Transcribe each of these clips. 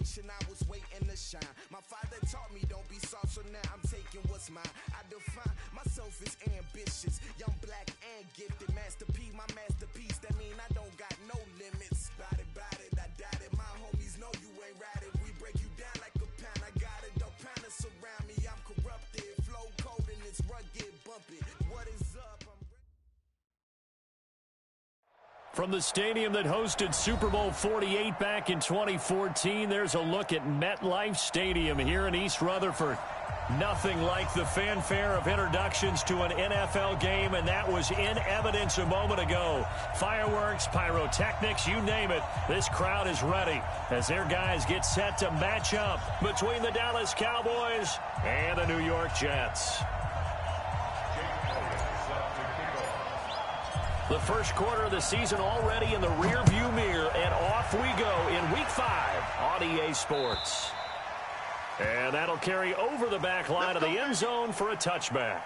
generation, I was waiting to shine. My father taught me don't be soft, so now I'm taking what's mine. I define myself as ambitious, young, black, and gifted. Master P, my masterpiece. That mean I don't got no limits. Bout it, I doubt it. My homies know you ain't right it. We break you down like a pound. I got it, don't pound us around me. I'm corrupted, flow cold and it's rugged, bump it. What is up? From the stadium that hosted Super Bowl 48 back in 2014, there's a look at MetLife Stadium here in East Rutherford. Nothing like the fanfare of introductions to an NFL game, and that was in evidence a moment ago. Fireworks, pyrotechnics, you name it. This crowd is ready as their guys get set to match up between the Dallas Cowboys and the New York Jets. The first quarter of the season already in the rearview mirror, and off we go in Week 5 on EA Sports. And that'll carry over the back line of the end zone for a touchback.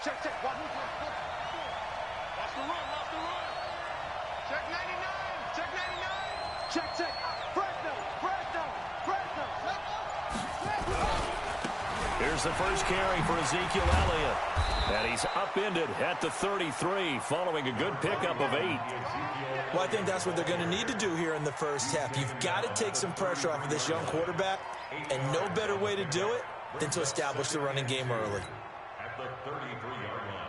Check. Watch the run. Check 99. Check. Fresno. Here's the first carry for Ezekiel Elliott. And he's upended at the 33 following a good pickup of 8. Well, I think that's what they're going to need to do here in the first half. You've got to take some pressure off of this young quarterback, and no better way to do it than to establish the running game early. At the 33-yard line.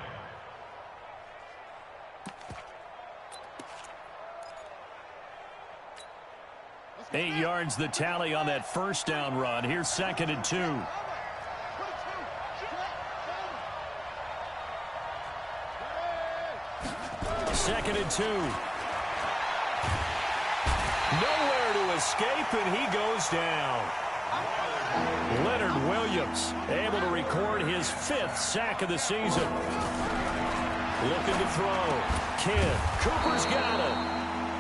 8 yards the tally on that first down run. Here's 2nd and 2. Second and 2. Nowhere to escape, and he goes down. Leonard Williams able to record his 5th sack of the season. Looking to throw. Kidd. Cooper's got him.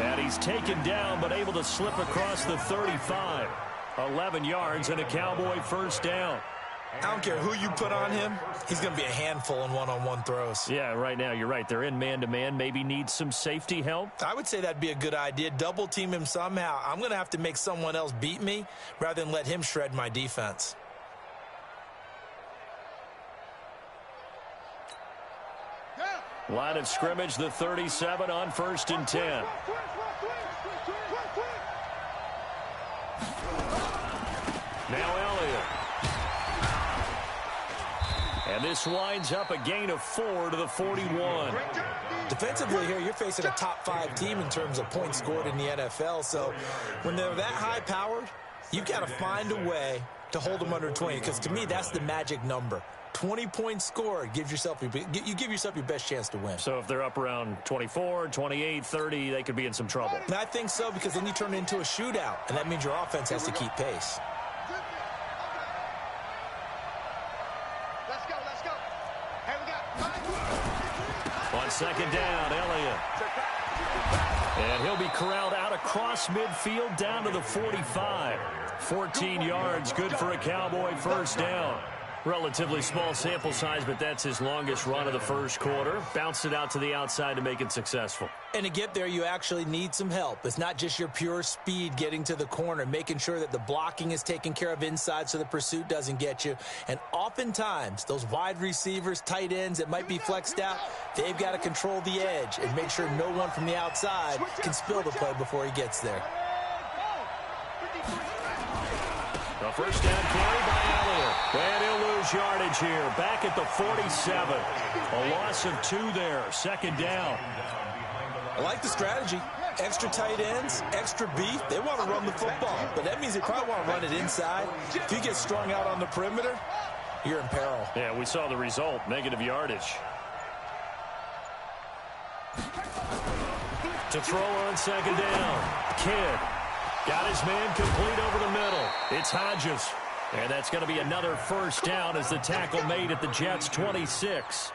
And he's taken down, but able to slip across the 35. 11 yards and a Cowboy first down. I don't care who you put on him. He's going to be a handful in one-on-one throws. Yeah, right now, you're right. They're in man-to-man. Maybe need some safety help. I would say that'd be a good idea. Double team him somehow. I'm going to have to make someone else beat me rather than let him shred my defense. Line of scrimmage, the 37 on 1st and 10. Now Elliott. And this winds up a gain of 4 to the 41. Defensively here, you're facing a top 5 team in terms of points scored in the NFL. So when they're that high-powered, you've got to find a way to hold them under 20. Because to me, that's the magic number. 20 points scored, you give yourself your best chance to win. So if they're up around 24, 28, 30, they could be in some trouble. And I think so, because then you turn it into a shootout, and that means your offense has to keep pace. Let's go. Hey, we got On 2nd down, Elliott. And he'll be corralled out across midfield down to the 45. 14 yards, good for a Cowboy first down. Relatively small sample size, but that's his longest run of the first quarter. Bounced it out to the outside to make it successful. And to get there, you actually need some help. It's not just your pure speed getting to the corner, making sure that the blocking is taken care of inside so the pursuit doesn't get you. And oftentimes, those wide receivers, tight ends that might be flexed out, they've got to control the edge and make sure no one from the outside can spill the play before he gets there. The first down carry by Elliott. And he'll lose yardage here. Back at the 47. A loss of 2 there. 2nd down. I like the strategy. Extra tight ends, extra beef. They want to run the football. But that means they probably want to run it inside. If you get strung out on the perimeter, you're in peril. Yeah, we saw the result. Negative yardage. To throw on 2nd down. Kidd. Got his man complete over the middle. It's Hodges. And that's going to be another first down as the tackle made at the Jets' 26.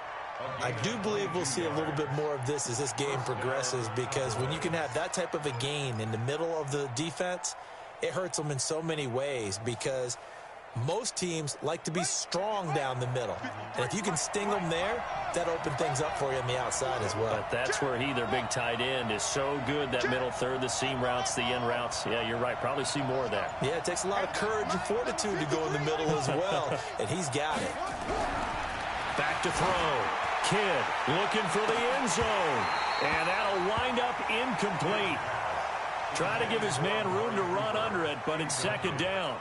I do believe we'll see a little bit more of this as this game progresses, because when you can have that type of a gain in the middle of the defense, it hurts them in so many ways, because most teams like to be strong down the middle. And if you can sting them there, that opens things up for you on the outside as well. But that's where their big tight end, is so good, that middle third, the seam routes, the in routes. Yeah, you're right. Probably see more of that. Yeah, it takes a lot of courage and fortitude to go in the middle as well, and he's got it. Back to throw. Kidd looking for the end zone. And that'll wind up incomplete. Try to give his man room to run under it, but it's second down.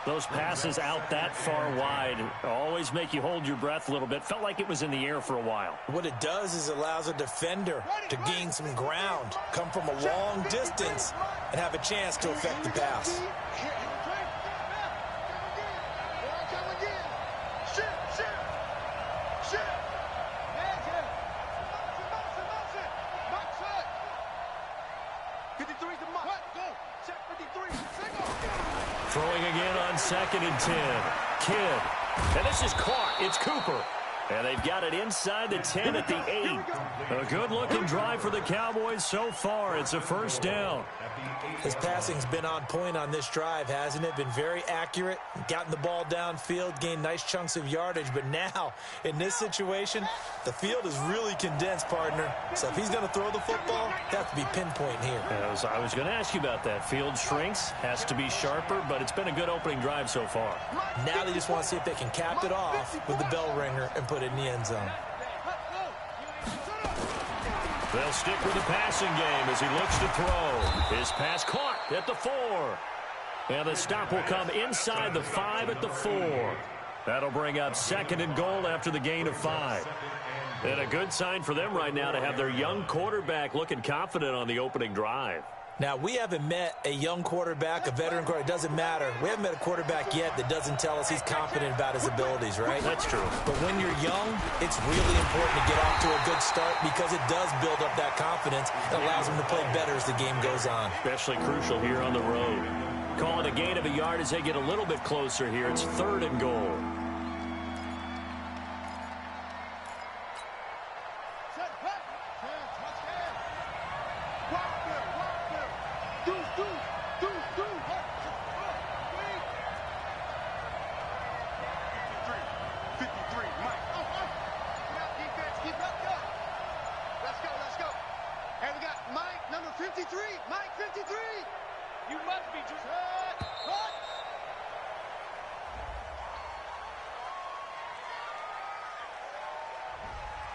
Those passes out that far wide always make you hold your breath a little bit. Felt like it was in the air for a while. What it does is it allows a defender to gain some ground, come from a long distance, and have a chance to affect the pass. Throwing again on 2nd and 10. Kidd. And this is caught. It's Cooper. And they've got it inside the 10 at the 8. A good-looking drive for the Cowboys so far. It's a first down. His passing's been on point on this drive, hasn't it? Been very accurate, gotten the ball downfield, gained nice chunks of yardage. But now, in this situation, the field is really condensed, partner. So if he's going to throw the football, that has to be pinpoint here. I was going to ask you about that. Field shrinks, has to be sharper, but it's been a good opening drive so far. Now they just want to see if they can cap it off with the bell ringer and put it in the end zone. They'll stick with the passing game as he looks to throw. His pass caught at the 4. And the stop will come inside the 5 at the 4. That'll bring up 2nd and goal after the gain of 5. And a good sign for them right now to have their young quarterback looking confident on the opening drive. Now, we haven't met a young quarterback, a veteran quarterback. It doesn't matter. We haven't met a quarterback yet that doesn't tell us he's confident about his abilities, right? That's true. But when you're young, it's really important to get off to a good start, because it does build up that confidence. It allows him to play better as the game goes on. Especially crucial here on the road. Calling a gain of a yard as they get a little bit closer here. It's 3rd and goal.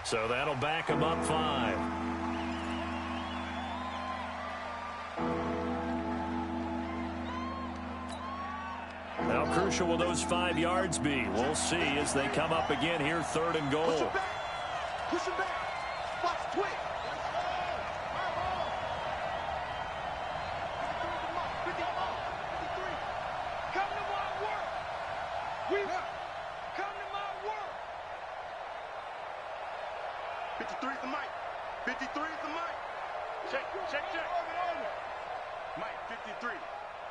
So that'll back him up 5. How crucial will those 5 yards be? We'll see as they come up again here, 3rd and goal. Push him back. Watch quick. Come to my work. Come to my work. 53 is the mic. 53 is the mic. Check. Mike, 53.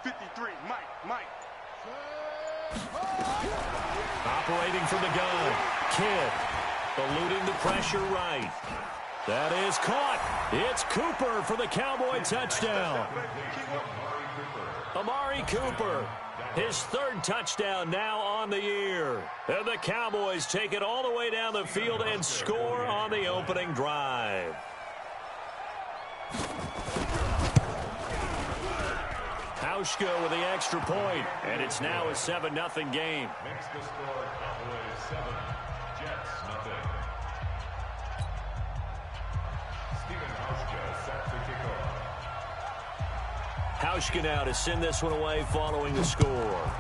53, Mike. Operating from the gun. Kidd eluding the pressure right. That is caught. It's Cooper for the Cowboy touchdown. Amari Cooper, his 3rd touchdown now on the year. And the Cowboys take it all the way down the field and score on the opening drive. Hauschka with the extra point, and it's now a 7-0 game. Makes the score Cowboys 7, Jets nothing. Steven Hauschka set to kick off. Hauschka now to send this one away following the score.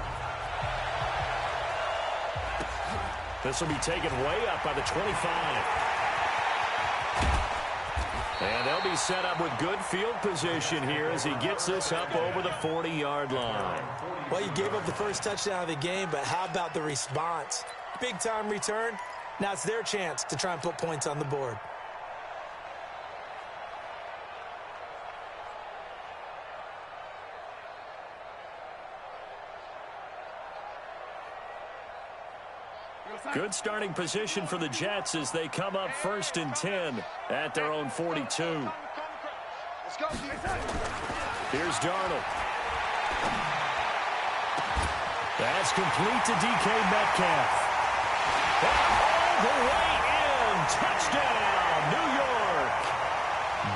This will be taken way up by the 25. And they'll be set up with good field position here as he gets this up over the 40-yard line. Well, you gave up the first touchdown of the game, but how about the response? Big-time return. Now it's their chance to try and put points on the board. Good starting position for the Jets as they come up 1st and 10 at their own 42. Here's Darnold. That's complete to DK Metcalf. All the way in. Touchdown, New York.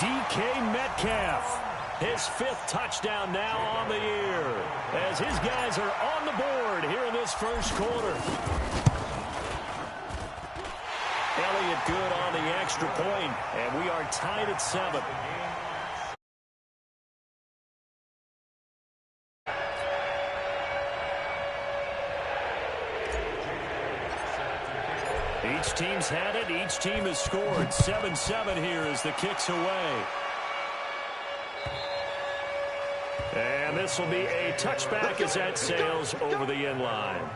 DK Metcalf. His 5th touchdown now on the year as his guys are on the board here in this first quarter. Elliott good on the extra point, and we are tied at 7. Each team's had it. Each team has scored. 7-7 here as the kick's away. And this will be a touchback as that sails over the end line.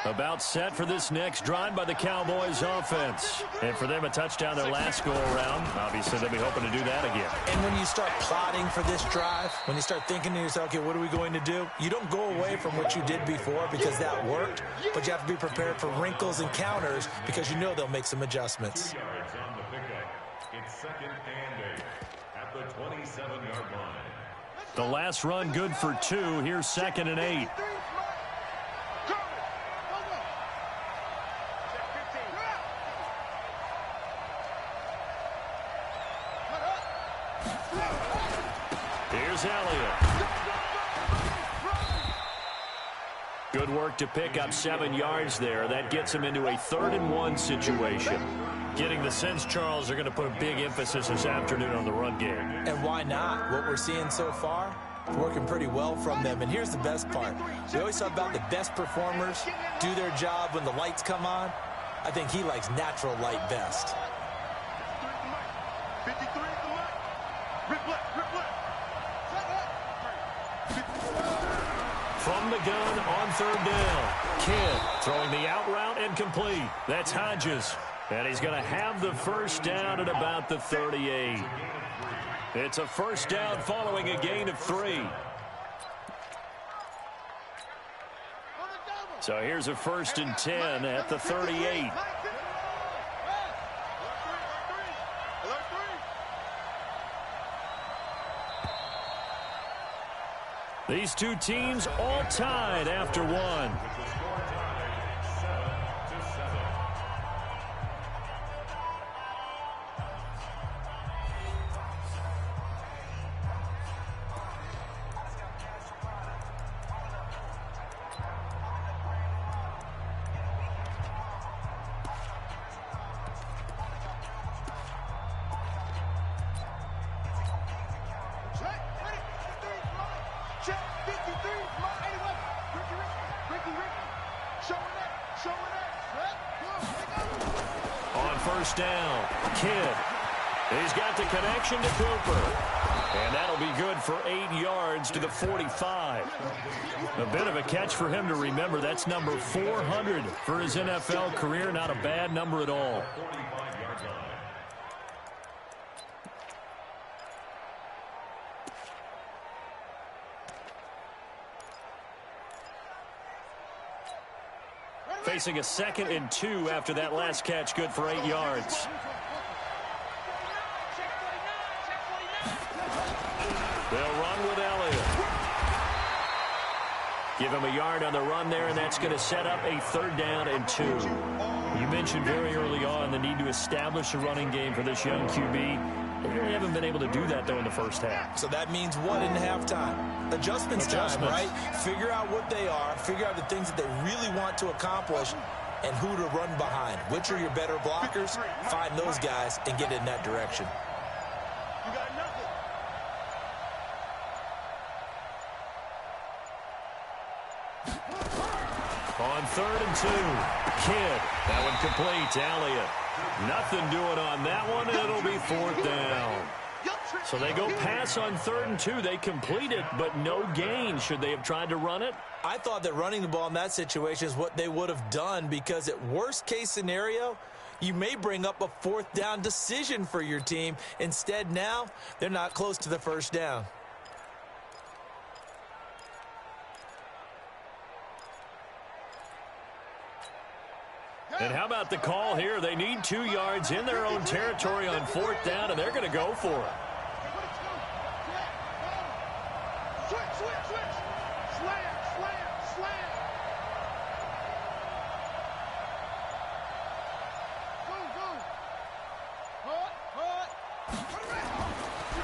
About set for this next drive by the Cowboys offense. And for them, a touchdown their last go-around. Obviously, they'll be hoping to do that again. And when you start plotting for this drive, when you start thinking to yourself, okay, what are we going to do? You don't go away from what you did before because that worked, but you have to be prepared for wrinkles and counters because you know they'll make some adjustments. 2 yards on the pickup. It's 2nd and 8 at the 27-yard line. The last run good for 2. Here's 2nd and 8. Here's Elliott. Good work to pick up 7 yards there. That gets him into a 3rd and 1 situation. Getting the sense, Charles, they're going to put a big emphasis this afternoon on the run game. And why not? What we're seeing so far, it's working pretty well from them. And here's the best part. We always talk about the best performers do their job when the lights come on. I think he likes natural light best. 53 is the mic. Rip left. From the gun on 3rd down. Kidd throwing the out route and complete. That's Hodges. And he's going to have the first down at about the 38. It's a first down following a gain of 3. So here's a 1st and 10 at the 38. These two teams all tied after 1. Down. Kidd. He's got the connection to Cooper. And that'll be good for 8 yards to the 45. A bit of a catch for him to remember. That's number 400 for his NFL career. Not a bad number at all. Facing a 2nd and 2 after that last catch, good for 8 yards. They'll run with Elliott. Give him a yard on the run there, and that's going to set up a 3rd down and 2. You mentioned very early on the need to establish a running game for this young QB. They really haven't been able to do that, though, in the first half. So that means what in halftime? Adjustments time, right? Figure out what they are. Figure out the things that they really want to accomplish and who to run behind. Which are your better blockers? Find those guys and get in that direction. You got nothing. On 3rd and 2, Kidd. That one complete to Elliott. Nothing doing on that one, and it'll be 4th down. So they go pass on 3rd and 2. They complete it, but no gain. Should they have tried to run it? I thought that running the ball in that situation is what they would have done because at worst case scenario, you may bring up a 4th down decision for your team. Instead now, they're not close to the 1st down. And how about the call here? They need 2 yards in their own territory on 4th down, and they're going to go for it.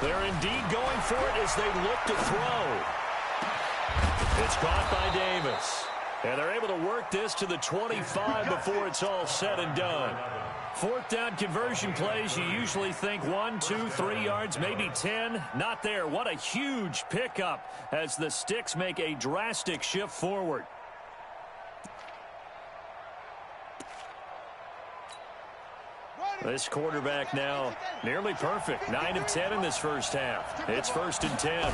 They're indeed going for it as they look to throw. It's caught by Davis. And they're able to work this to the 25 before it's all said and done. 4th down conversion plays, you usually think 1, 2, 3 yards, maybe 10. Not there. What a huge pickup as the Sticks make a drastic shift forward. This quarterback now nearly perfect. 9 of 10 in this first half. It's 1st and 10.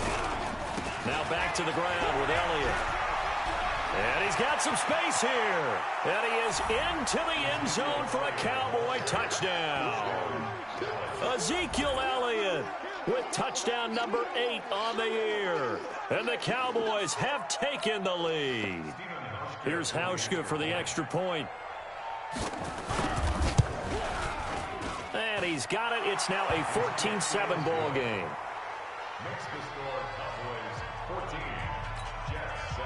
Now back to the ground with Elliott. And he's got some space here. And he is into the end zone for a Cowboy touchdown. Ezekiel Elliott with touchdown number 8 on the year. And the Cowboys have taken the lead. Here's Hauschka for the extra point. And he's got it. It's now a 14-7 ball game. Makes the score Cowboys 14, Jets 7.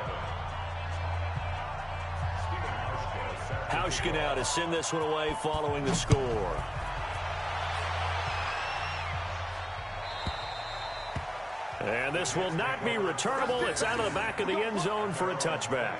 Hauschka now to send this one away following the score. And this will not be returnable. It's out of the back of the end zone for a touchback.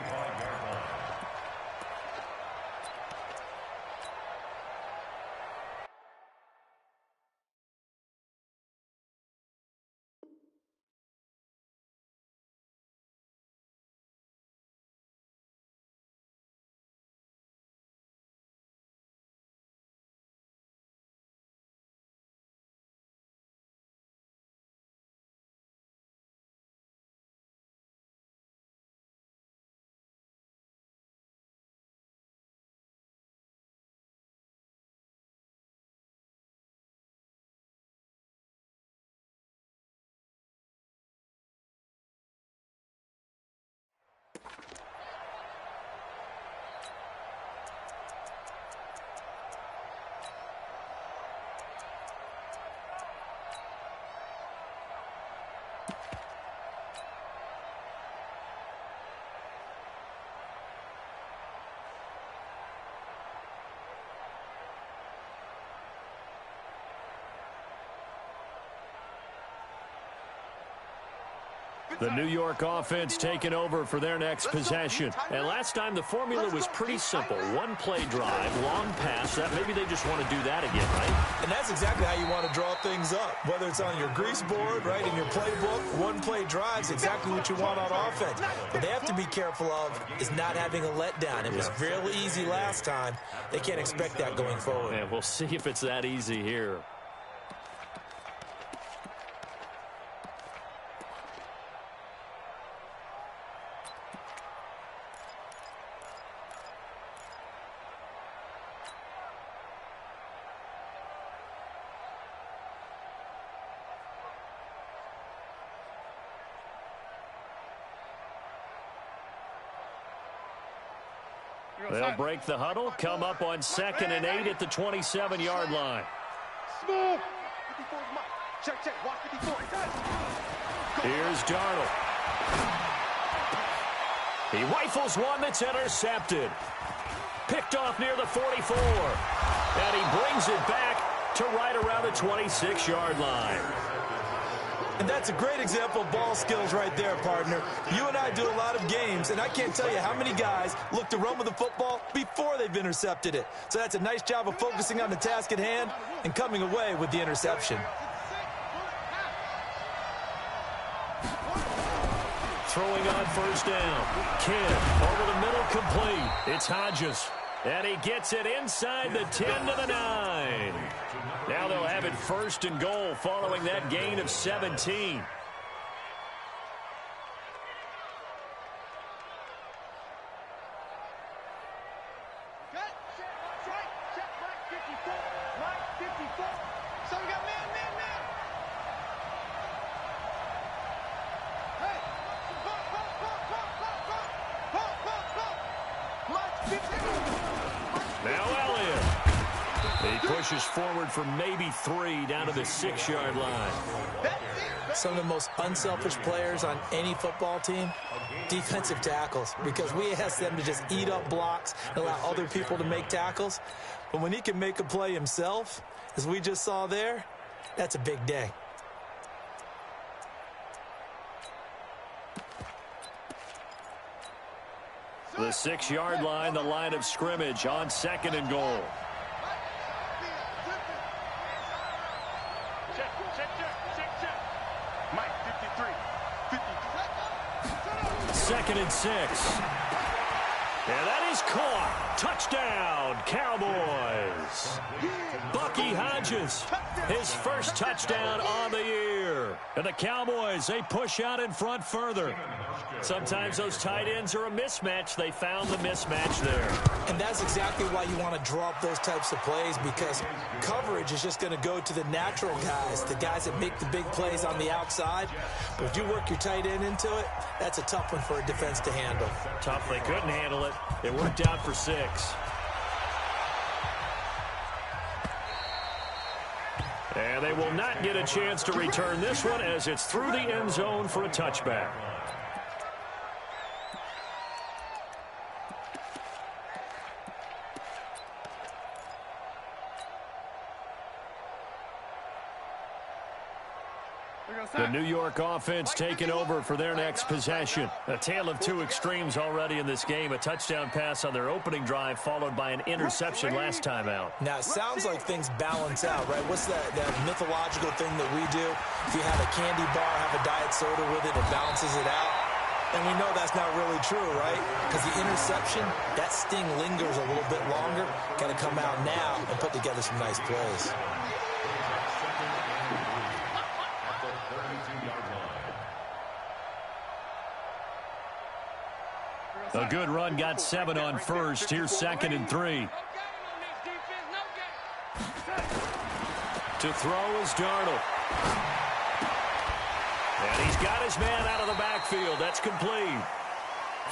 The New York offense taking over for their next possession. And last time the formula was pretty simple. One play drive, long pass. That maybe they just want to do that again, right? And that's exactly how you want to draw things up. Whether it's on your grease board, right, in your playbook, one play drive's exactly what you want on offense. What they have to be careful of is not having a letdown. It was fairly easy last time. They can't expect that going forward. And we'll see if it's that easy here. They'll break the huddle, come up on 2nd and 8 at the 27-yard line. Smooth. 54 is mine. Check, check. Watch 54. Here's Darnold. He rifles one that's intercepted. Picked off near the 44. And he brings it back to right around the 26-yard line. And that's a great example of ball skills right there, partner. You and I do a lot of games, and I can't tell you how many guys look to run with the football before they've intercepted it. So that's a nice job of focusing on the task at hand and coming away with the interception. Throwing on 1st down. Kidd over the middle, complete. It's Hodges. And he gets it inside the 10 to the 9. Now they'll have it 1st and goal following that gain of 17. Now pushes forward for maybe 3 down to the 6-yard line. Some of the most unselfish players on any football team, defensive tackles, because we ask them to just eat up blocks and allow other people to make tackles. But when he can make a play himself, as we just saw there, that's a big day. The 6-yard line, the line of scrimmage on 2nd and goal. Mike, 53. 2nd and 6. And that is caught. Touchdown, Cowboys. Bucky Hodges, his first touchdown on the year. And the Cowboys, they push out in front further. Sometimes those tight ends are a mismatch. They found the mismatch there. And that's exactly why you want to draw up those types of plays, because coverage is just going to go to the natural guys, the guys that make the big plays on the outside. But if you work your tight end into it, that's a tough one for a defense to handle. Tough, they couldn't handle it. It worked out for 6. And they will not get a chance to return this one as it's through the end zone for a touchback. The New York offense taking over for their next possession. A tale of two extremes already in this game. A touchdown pass on their opening drive followed by an interception last time out. Now, it sounds like things balance out, right? What's that mythological thing that we do? If you have a candy bar, have a diet soda with it, it balances it out. And we know that's not really true, right? Because the interception, that sting lingers a little bit longer. Got to come out now and put together some nice plays. A good run, got 7 on first. Here's 2nd and 3. To throw is Darnold. And he's got his man out of the backfield. That's complete.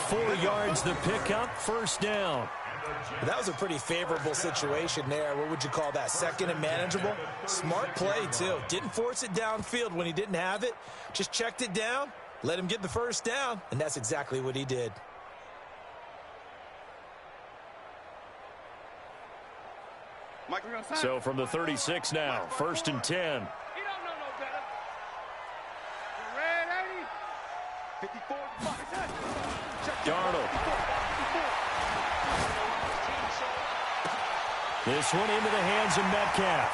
4 yards the pickup, 1st down. That was a pretty favorable situation there. What would you call that? 2nd and manageable? Smart play, too. Didn't force it downfield when he didn't have it. Just checked it down, let him get the 1st down, and that's exactly what he did. So from the 36 now, 1st and 10. Darnold. This one into the hands of Metcalf.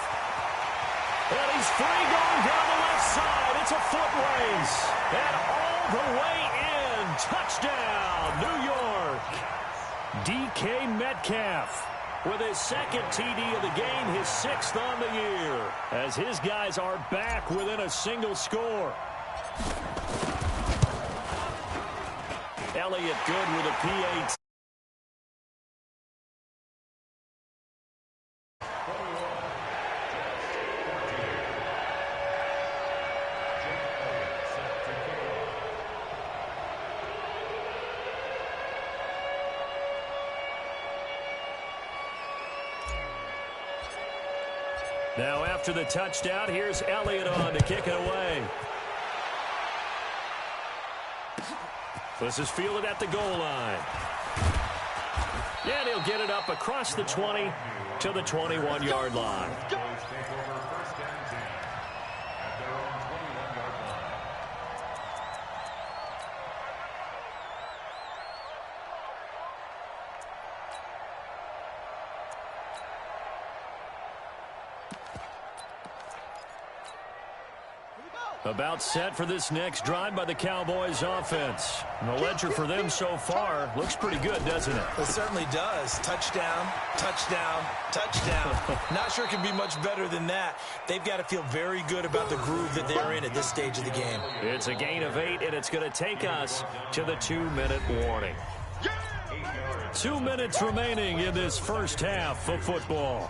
And he's free going down the left side. It's a foot race. And all the way in. Touchdown, New York. DK Metcalf with his 2nd TD of the game, his 6th on the year, as his guys are back within a single score. Elliott good with a PAT. Now after the touchdown, here's Elliott on to kick it away. This is fielded at the goal line. And he'll get it up across the 20 to the 21-yard line. About set for this next drive by the Cowboys offense. And the ledger for them so far looks pretty good, doesn't it? It certainly does. Touchdown, touchdown, touchdown. Not sure it can be much better than that. They've got to feel very good about the groove that they're in at this stage of the game. It's a gain of 8, and it's going to take us to the 2-minute warning. 2 minutes remaining in this first half of football.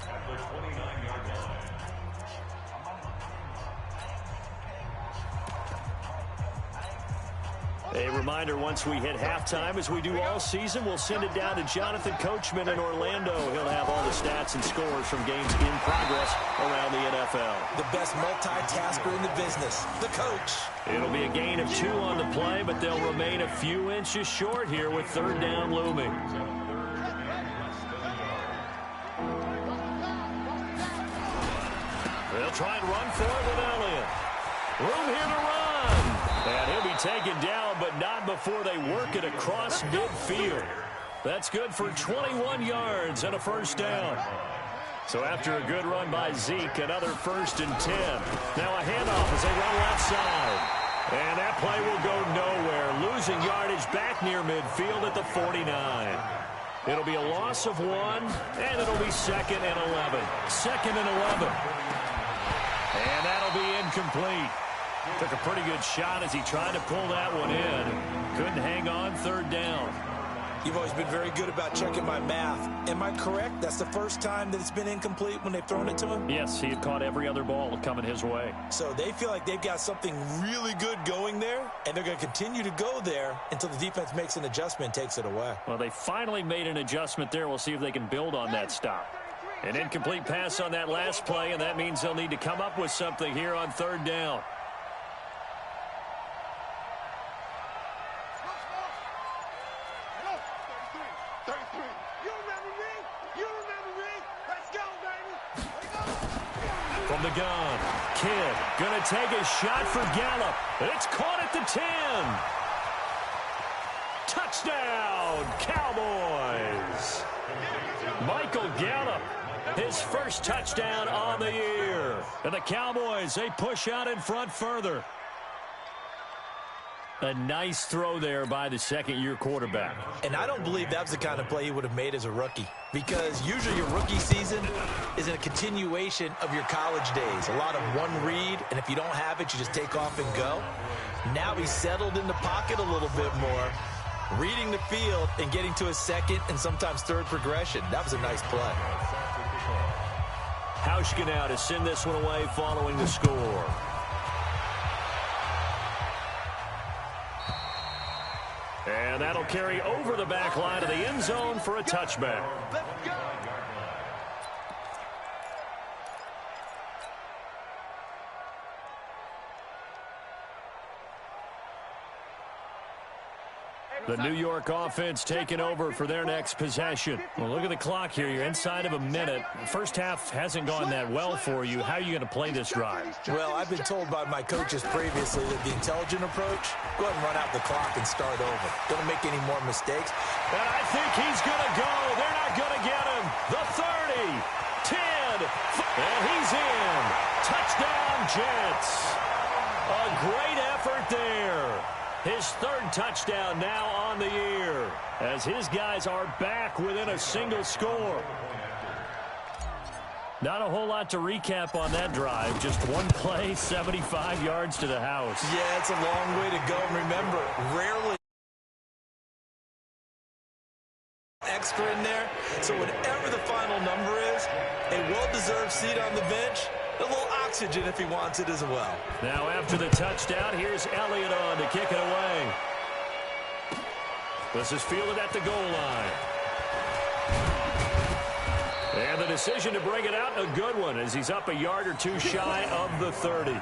A reminder, once we hit halftime, as we do all season, we'll send it down to Jonathan Coachman in Orlando. He'll have all the stats and scores from games in progress around the NFL. The best multitasker in the business, the coach. It'll be a gain of 2 on the play, but they'll remain a few inches short here with third down looming. They'll try and run for it with Elliott. Room here to run. And he'll be taken down, but not before they work it across midfield. That's good for 21 yards and a first down. So after a good run by Zeke, another 1st and 10. Now a handoff as they run left side. And that play will go nowhere. Losing yardage back near midfield at the 49. It'll be a loss of 1, and it'll be 2nd and 11. 2nd and 11. And that'll be incomplete. Took a pretty good shot as he tried to pull that one in. Couldn't hang on, third down. You've always been very good about checking my math. Am I correct? That's the first time that it's been incomplete when they've thrown it to him? Yes, he had caught every other ball coming his way. So they feel like they've got something really good going there, and they're going to continue to go there until the defense makes an adjustment and takes it away. Well, they finally made an adjustment there. We'll see if they can build on that stop. An incomplete pass on that last play, and that means they'll need to come up with something here on third down. From the gun, Kidd going to take a shot for Gallup. It's caught at the 10. Touchdown, Cowboys. Michael Gallup, his first touchdown on the year. And the Cowboys, they push out in front further. A nice throw there by the second-year quarterback. And I don't believe that was the kind of play he would have made as a rookie, because usually your rookie season is a continuation of your college days. A lot of one read, and if you don't have it, you just take off and go. Now he's settled in the pocket a little bit more, reading the field and getting to his second and sometimes third progression. That was a nice play. Hauschka now to send this one away following the score. And that'll carry over the back line of the end zone for a touchback. The New York offense taking over for their next possession. Well, look at the clock here. You're inside of a minute. First half hasn't gone that well for you. How are you going to play this drive? Well, I've been told by my coaches previously that the intelligent approach, go ahead and run out the clock and start over. Don't make any more mistakes. And I think he's going to go. They're not going to get him. The 30, 10, and he's in. Touchdown, Jets. A great effort there. His third touchdown now on the year, as his guys are back within a single score. Not a whole lot to recap on that drive. Just one play, 75 yards to the house. Yeah, it's a long way to go. Remember, rarely extra in there. So whatever the final number is, a well-deserved seat on the bench, a little oxygen if he wants it as well. Now after the touchdown, here's Elliott on to kick it away. This is fielded at the goal line. And the decision to bring it out, a good one, as he's up a yard or two shy of the 30.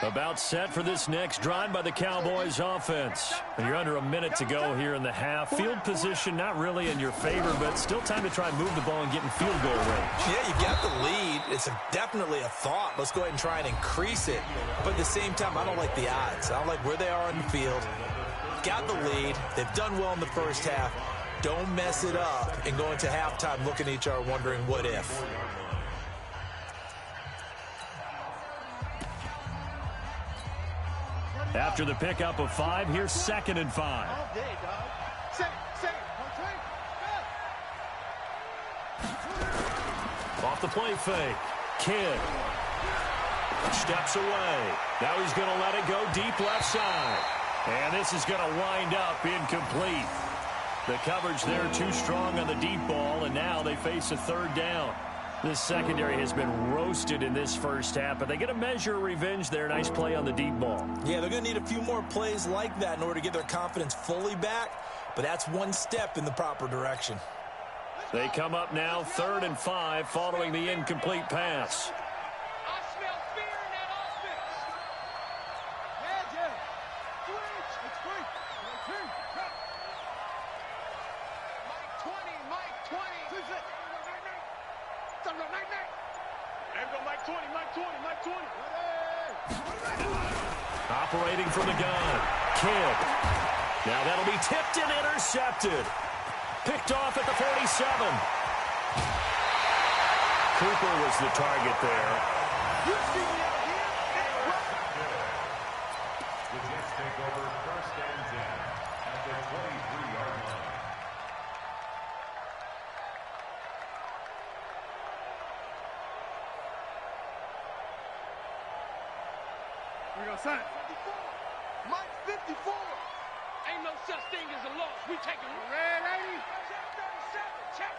About set for this next drive by the Cowboys offense. And you're under a minute to go here in the half. Field position not really in your favor, but still time to try and move the ball and get in field goal range. Yeah, you've got the lead. It's definitely a thought. Let's go ahead and try and increase it. But at the same time, I don't like the odds. I don't like where they are on the field. Got the lead. They've done well in the first half. Don't mess it up and go into halftime looking at each other wondering what if. After the pickup of 5, here's 2nd and 5. Off the play fake. Kidd steps away. Now he's going to let it go deep left side. And this is going to wind up incomplete. The coverage there too strong on the deep ball, and now they face a third down. This secondary has been roasted in this first half, but they get a measure of revenge there. Nice play on the deep ball. Yeah, they're going to need a few more plays like that in order to get their confidence fully back, but that's one step in the proper direction. They come up now 3rd and 5 following the incomplete pass. I smell fear in that offense. Yeah. Switch. It's free. Mike 20. There we go, Mike 20. Operating from the gun. Kidd. Now that'll be tipped and intercepted. Picked off at the 47. Cooper was the target there. The Jets take over 1st and 10 at the 23-yard line. We go, son. 54. Mike 54. Ain't no such thing as a loss. We taking red 80. Check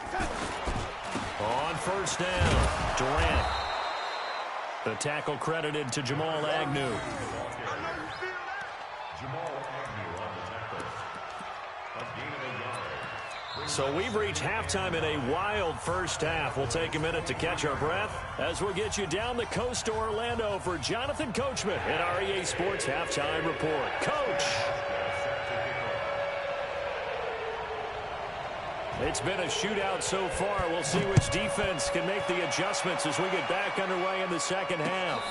37. On 1st down, Durant. The tackle credited to Jamal Agnew. I know you feel that. Jamal Agnew on the tackle. A gain of a yard. So we've reached halftime in a wild first half. We'll take a minute to catch our breath as we'll get you down the coast to Orlando for Jonathan Coachman at our EA Sports Halftime Report. Coach! It's been a shootout so far. We'll see which defense can make the adjustments as we get back underway in the second half.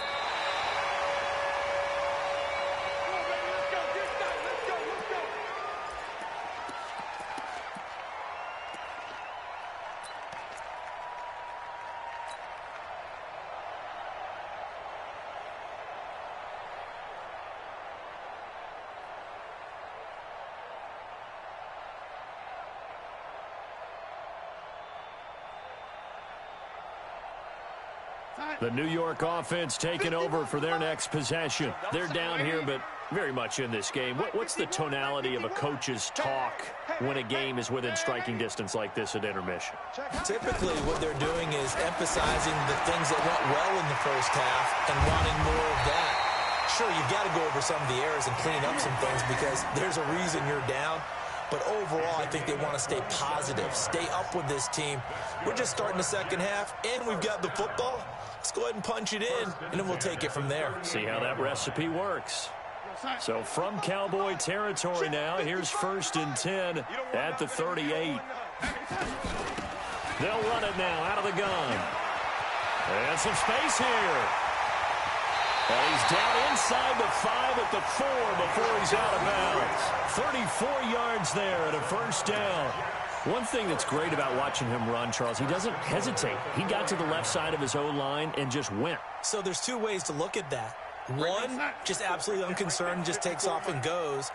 The New York offense taking over for their next possession. They're down here, but very much in this game. What's the tonality of a coach's talk when a game is within striking distance like this at intermission? Typically, what they're doing is emphasizing the things that went well in the first half and wanting more of that. Sure, you've got to go over some of the errors and clean up some things because there's a reason you're down. But overall, I think they want to stay positive, stay up with this team. We're just starting the second half, and we've got the football. Let's go ahead and punch it in, and then we'll take it from there. See how that recipe works. So from Cowboy territory now, here's 1st and 10 at the 38. They'll run it now out of the gun. And some space here. And he's down inside the 5 at the 4 before he's out of bounds. 34 yards there and a 1st down. One thing that's great about watching him run, Charles, he doesn't hesitate. He got to the left side of his O-line and just went. So there's two ways to look at that. One, just absolutely unconcerned, just takes off and goes.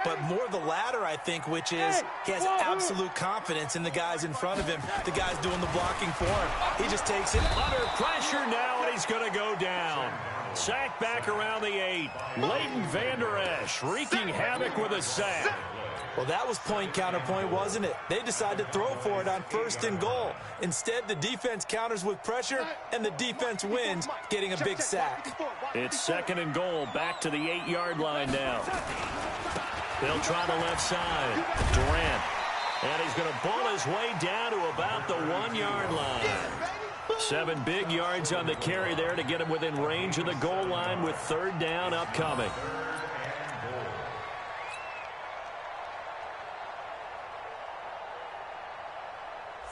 But more the latter, I think, which is he has absolute confidence in the guys in front of him, the guys doing the blocking for him. He just takes it. Under pressure now, and he's going to go down. Sack back around the 8. Leighton Vander Esch wreaking havoc with a sack. Well, that was point counterpoint, wasn't it? They decided to throw for it on 1st and goal. Instead, the defense counters with pressure, and the defense wins, getting a big sack. It's 2nd and goal, back to the 8-yard line now. They'll try the left side. Durant. And he's going to bull his way down to about the 1-yard line. 7 big yards on the carry there to get him within range of the goal line with 3rd down upcoming.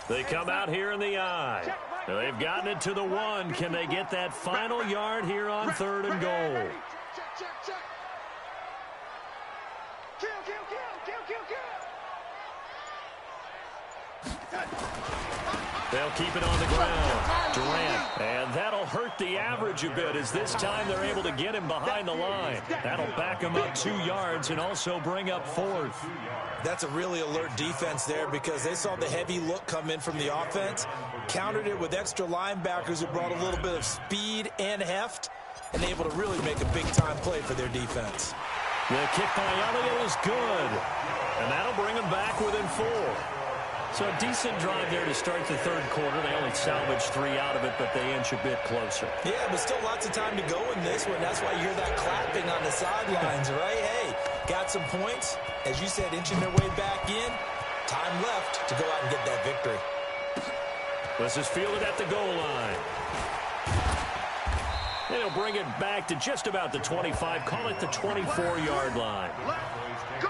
They come out here in the eye. They've gotten it to the 1. Can they get that final yard here on 3rd and goal? They'll keep it on the ground. Durant. And that'll hurt the average a bit as this time they're able to get him behind the line. That'll back him up 2 yards and also bring up 4th. That's a really alert defense there because they saw the heavy look come in from the offense, countered it with extra linebackers who brought a little bit of speed and heft, and able to really make a big-time play for their defense. The kick by Elliott is good, and that'll bring him back within 4. So a decent drive there to start the third quarter. They only salvaged 3 out of it, but they inch a bit closer. Yeah, but still lots of time to go in this one. That's why you hear that clapping on the sidelines, right? Hey, got some points. As you said, inching their way back in. Time left to go out and get that victory. This is fielded at the goal line. And he'll bring it back to just about the 25. Call it the 24-yard line. Go.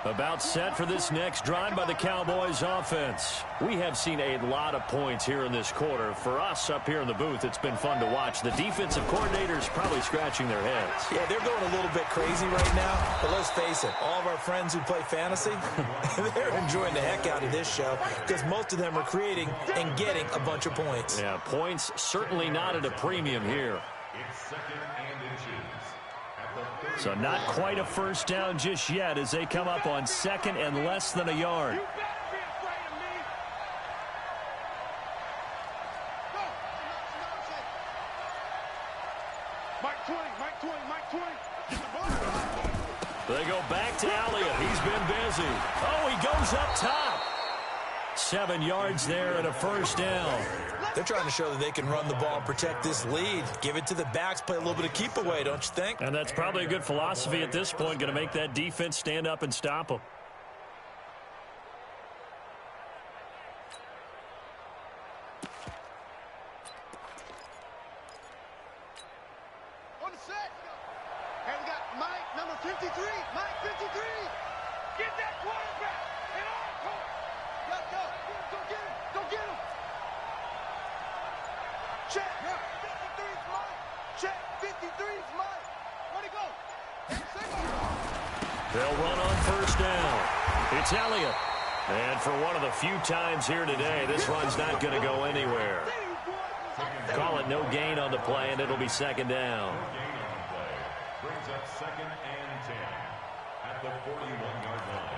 About set for this next drive by the Cowboys offense. We have seen a lot of points here in this quarter. For us up here in the booth, it's been fun to watch. The defensive coordinators probably scratching their heads. Yeah, they're going a little bit crazy right now. But let's face it, all of our friends who play fantasy, they're enjoying the heck out of this show because most of them are creating and getting a bunch of points. Yeah, points certainly not at a premium here. It's second and inches. So not quite a first down just yet as they come up on second and less than a yard. You better be afraid of me. Go. Mike 20, Mike 20, Mike 20. Get the ball. They go back to Elliott. He's been busy. Oh, he goes up top. 7 yards there and a first down. They're trying to show that they can run the ball and protect this lead. Give it to the backs, play a little bit of keep away, don't you think? And that's probably a good philosophy at this point. Going to make that defense stand up and stop them. On the set. And we got Mike, number 53. Mike 53. Get that quarterback. And on court. Let's go. Go get him. Go get him. Check. 53's Mike. Check. 53's Mike. Where'd he go? They'll run on first down. It's Elliott. And for one of the few times here today, this run's not going to go anywhere. Call it no gain on the play, and it'll be second down. No gain on the play. Brings up second and 10 at the 41-yard line.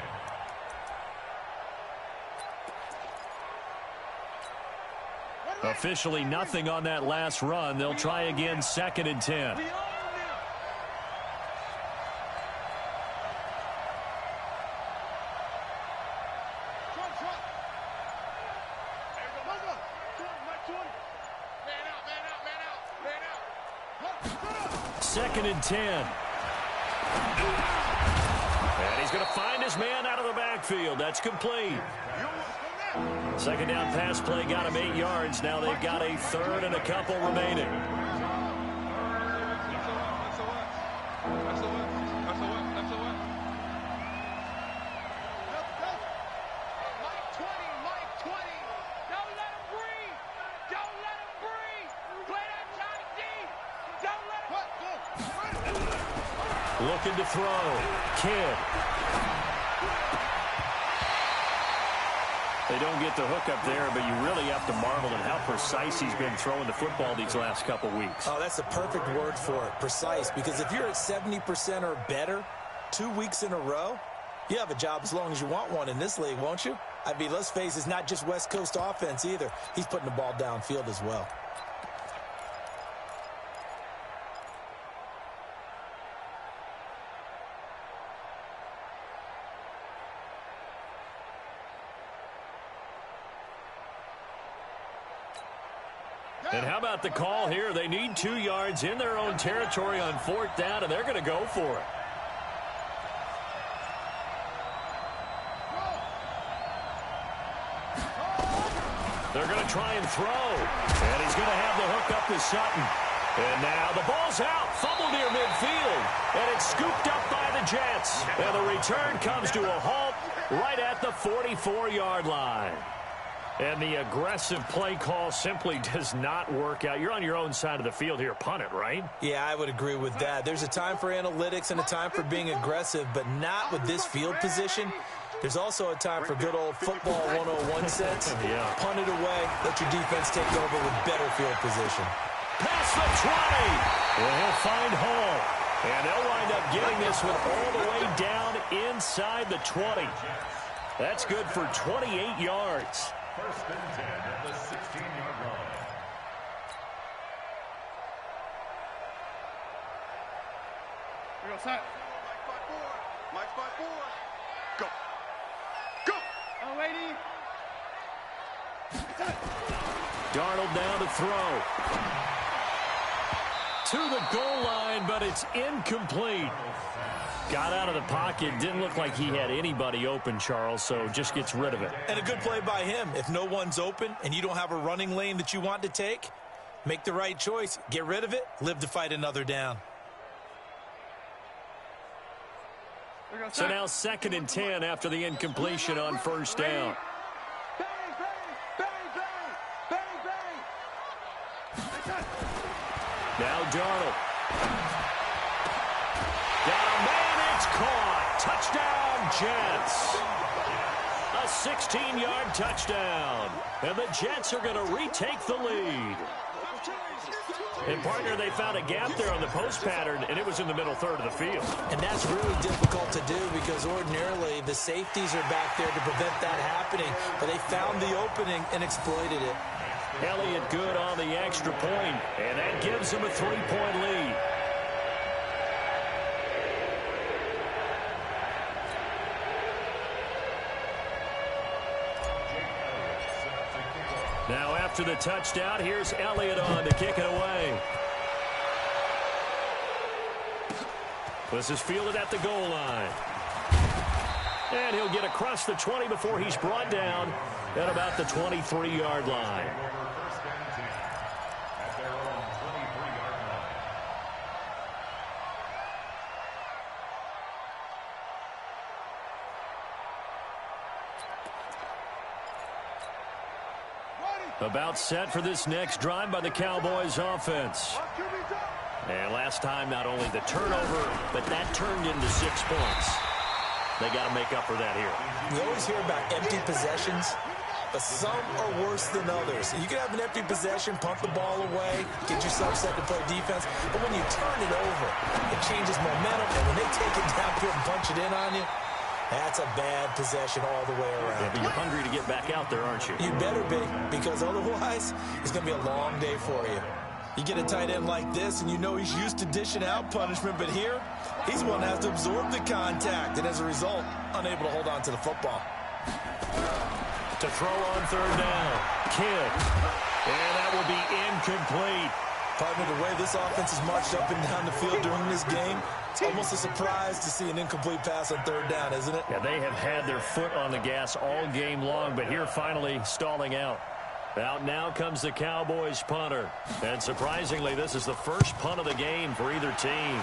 Officially nothing on that last run. They'll try again second and 10. Second and 10. And he's going to find his man out of the backfield. That's complete. Second down pass play got him 8 yards. Now they've got a third and a couple remaining. Looking to throw. Kidd. They don't get the hook up there, but you really have to marvel at how precise he's been throwing the football these last couple weeks. Oh, that's the perfect word for it, precise, because if you're at 70% or better 2 weeks in a row, you have a job as long as you want one in this league, won't you? I mean, let's face it, it's not just West Coast offense either. He's putting the ball downfield as well. And how about the call here? They need 2 yards in their own territory on fourth down, and they're going to go for it. They're going to try and throw. And he's going to have the hook up to Sutton. And now the ball's out. Fumble near midfield. And it's scooped up by the Jets. And the return comes to a halt right at the 44-yard line. And the aggressive play call simply does not work out. You're on your own side of the field here. Punt it, right? Yeah, I would agree with that. There's a time for analytics and a time for being aggressive, but not with this field position. There's also a time for good old football 101 sense. Yeah. Punt it away. Let your defense take over with better field position. Past the 20. Well, he'll find Hall. And they'll wind up getting this one all the way down inside the 20. That's good for 28 yards. First and 10 at the 16-yard line. We go set. Mike's by 4. Go. Go. Oh, lady. Darnold down to throw. To the goal line, but it's incomplete. Got out of the pocket. Didn't look like he had anybody open, Charles, so just gets rid of it. And a good play by him. If no one's open and you don't have a running lane that you want to take, make the right choice. Get rid of it. Live to fight another down. So now 2nd and 10 after the incompletion on first down. Bang, bang, bang, bang, bang, bang. Now Darnold. Got a man, it's caught. Touchdown, Jets. A 16-yard touchdown. And the Jets are going to retake the lead. And, partner, they found a gap there on the post pattern, and it was in the middle third of the field. And that's really difficult to do because ordinarily the safeties are back there to prevent that happening. But they found the opening and exploited it. Elliott good on the extra point, and that gives them a 3-point lead. Now after the touchdown, here's Elliott on to kick it away. This is fielded at the goal line. And he'll get across the 20 before he's brought down at about the 23-yard line. About set for this next drive by the Cowboys offense. And last time, not only the turnover, but that turned into 6 points. They got to make up for that here. We always hear about empty possessions, but some are worse than others. You can have an empty possession, punt the ball away, get yourself set to play defense, but when you turn it over, it changes momentum, and when they take it downfield and punch it in on you, that's a bad possession all the way around. Yeah, but you're hungry to get back out there, aren't you? You better be, because otherwise, it's going to be a long day for you. You get a tight end like this, and you know he's used to dishing out punishment, but here, he's one that has to absorb the contact, and as a result, unable to hold on to the football. To throw on third down. Kidd. And that will be incomplete. Partner, the way this offense has marched up and down the field during this game, it's almost a surprise to see an incomplete pass on third down, isn't it? Yeah, they have had their foot on the gas all game long, but here finally stalling out. Out now comes the Cowboys punter. And surprisingly, this is the first punt of the game for either team.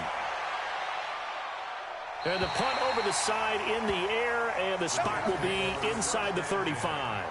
And the punt over the side in the air, and the spot will be inside the 35.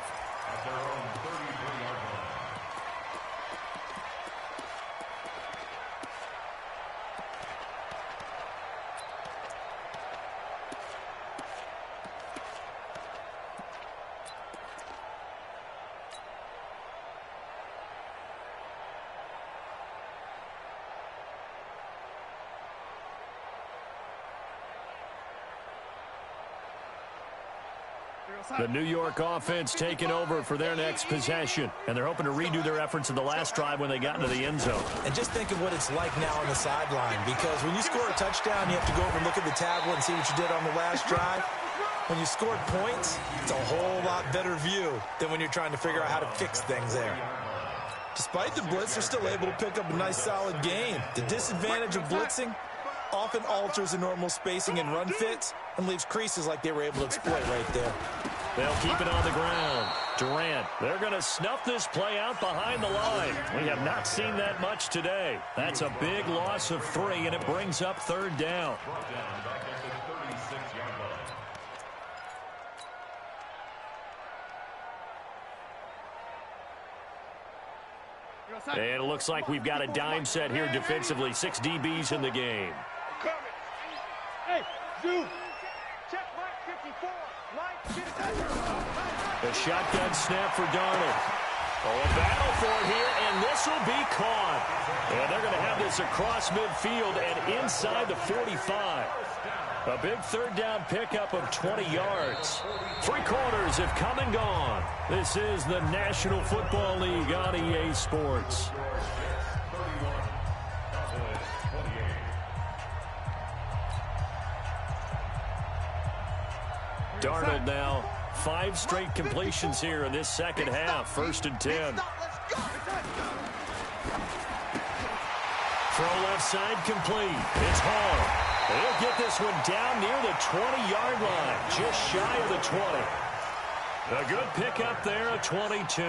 The New York offense taking over for their next possession. And they're hoping to redo their efforts in the last drive when they got into the end zone. And just think of what it's like now on the sideline, because when you score a touchdown, you have to go over and look at the tablet and see what you did on the last drive. When you scored points, it's a whole lot better view than when you're trying to figure out how to fix things there. Despite the blitz, they're still able to pick up a nice, solid game. The disadvantage of blitzing often alters the normal spacing and run fits and leaves creases like they were able to exploit right there. They'll keep it on the ground. Durant, they're going to snuff this play out behind the line. We have not seen that much today. That's a big loss of 3, and it brings up third down. And it looks like we've got a dime set here defensively. 6 DBs in the game. Hey, Zoo. Check Mike 54. Mike 54. The shotgun snap for Darnold. Oh, a battle for it here, and this will be caught. And they're going to have this across midfield and inside the 45. A big third down pickup of 20 yards. 3 quarters have come and gone. This is the National Football League on EA Sports. Darnold now 5 straight completions here in this second half. 1st and 10. Throw left side complete. It's Hall. He'll get this one down near the 20-yard line, just shy of the 20. A good pickup there, a 22.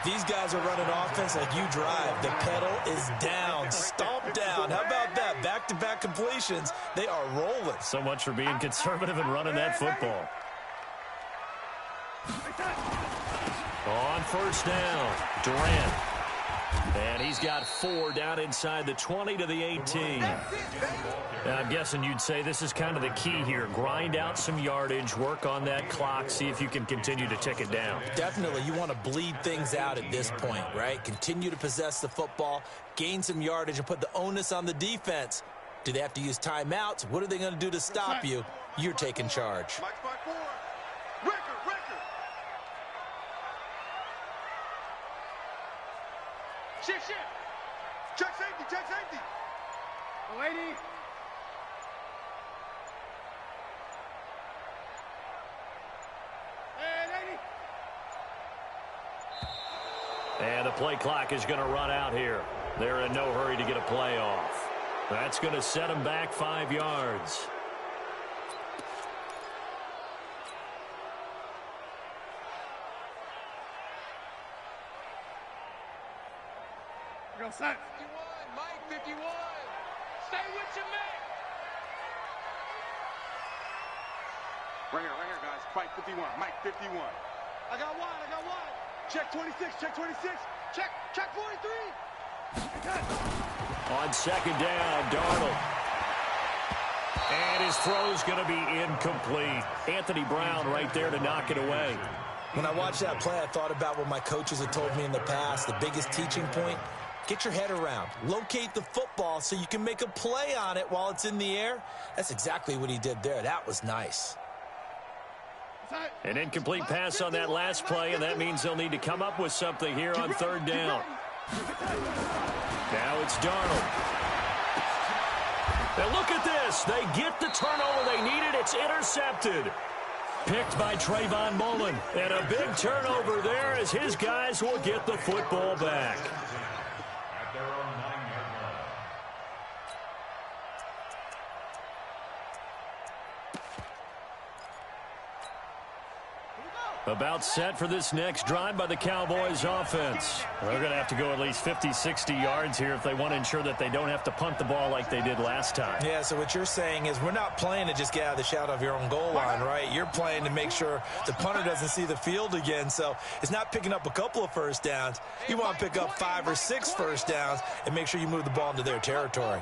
These guys are running offense like you drive. The pedal is down, stomp down. How about that? Back-to-back completions. They are rolling. So much for being conservative and running that football. On 1st down, Durant. And he's got 4 down inside the 20 to the 18. Now, I'm guessing you'd say this is kind of the key here. Grind out some yardage, work on that clock, see if you can continue to tick it down. Definitely, you want to bleed things out at this point, right? Continue to possess the football, gain some yardage, and put the onus on the defense. Do they have to use timeouts? What are they going to do to stop you? You're taking charge. Shift. Check safety. 180. And the play clock is going to run out here. They're in no hurry to get a play off. That's going to set them back 5 yards. Go set. 51, Mike 51. Stay with your man. Right here, guys. Mike 51, Mike 51. I got wide. Check 26. Check 43. On 2nd down, Darnold. And his throw's going to be incomplete. Anthony Brown right there to knock it away. When I watched that play, I thought about what my coaches had told me in the past. The biggest teaching point, get your head around. Locate the football so you can make a play on it while it's in the air. That's exactly what he did there. That was nice. An incomplete pass on that last play, and that means they'll need to come up with something here on 3rd down. Now it's Darnold. And look at this. They get the turnover they needed. It's intercepted. Picked by Trayvon Mullen. And a big turnover there as his guys will get the football back. At their own 9-yard line. About set for this next drive by the Cowboys offense. They're going to have to go at least 50, 60 yards here if they want to ensure that they don't have to punt the ball like they did last time. Yeah, so what you're saying is we're not playing to just get out of the shadow of your own goal line, right? You're playing to make sure the punter doesn't see the field again. So it's not picking up a couple of first downs. You want to pick up 5 or 6 first downs and make sure you move the ball into their territory.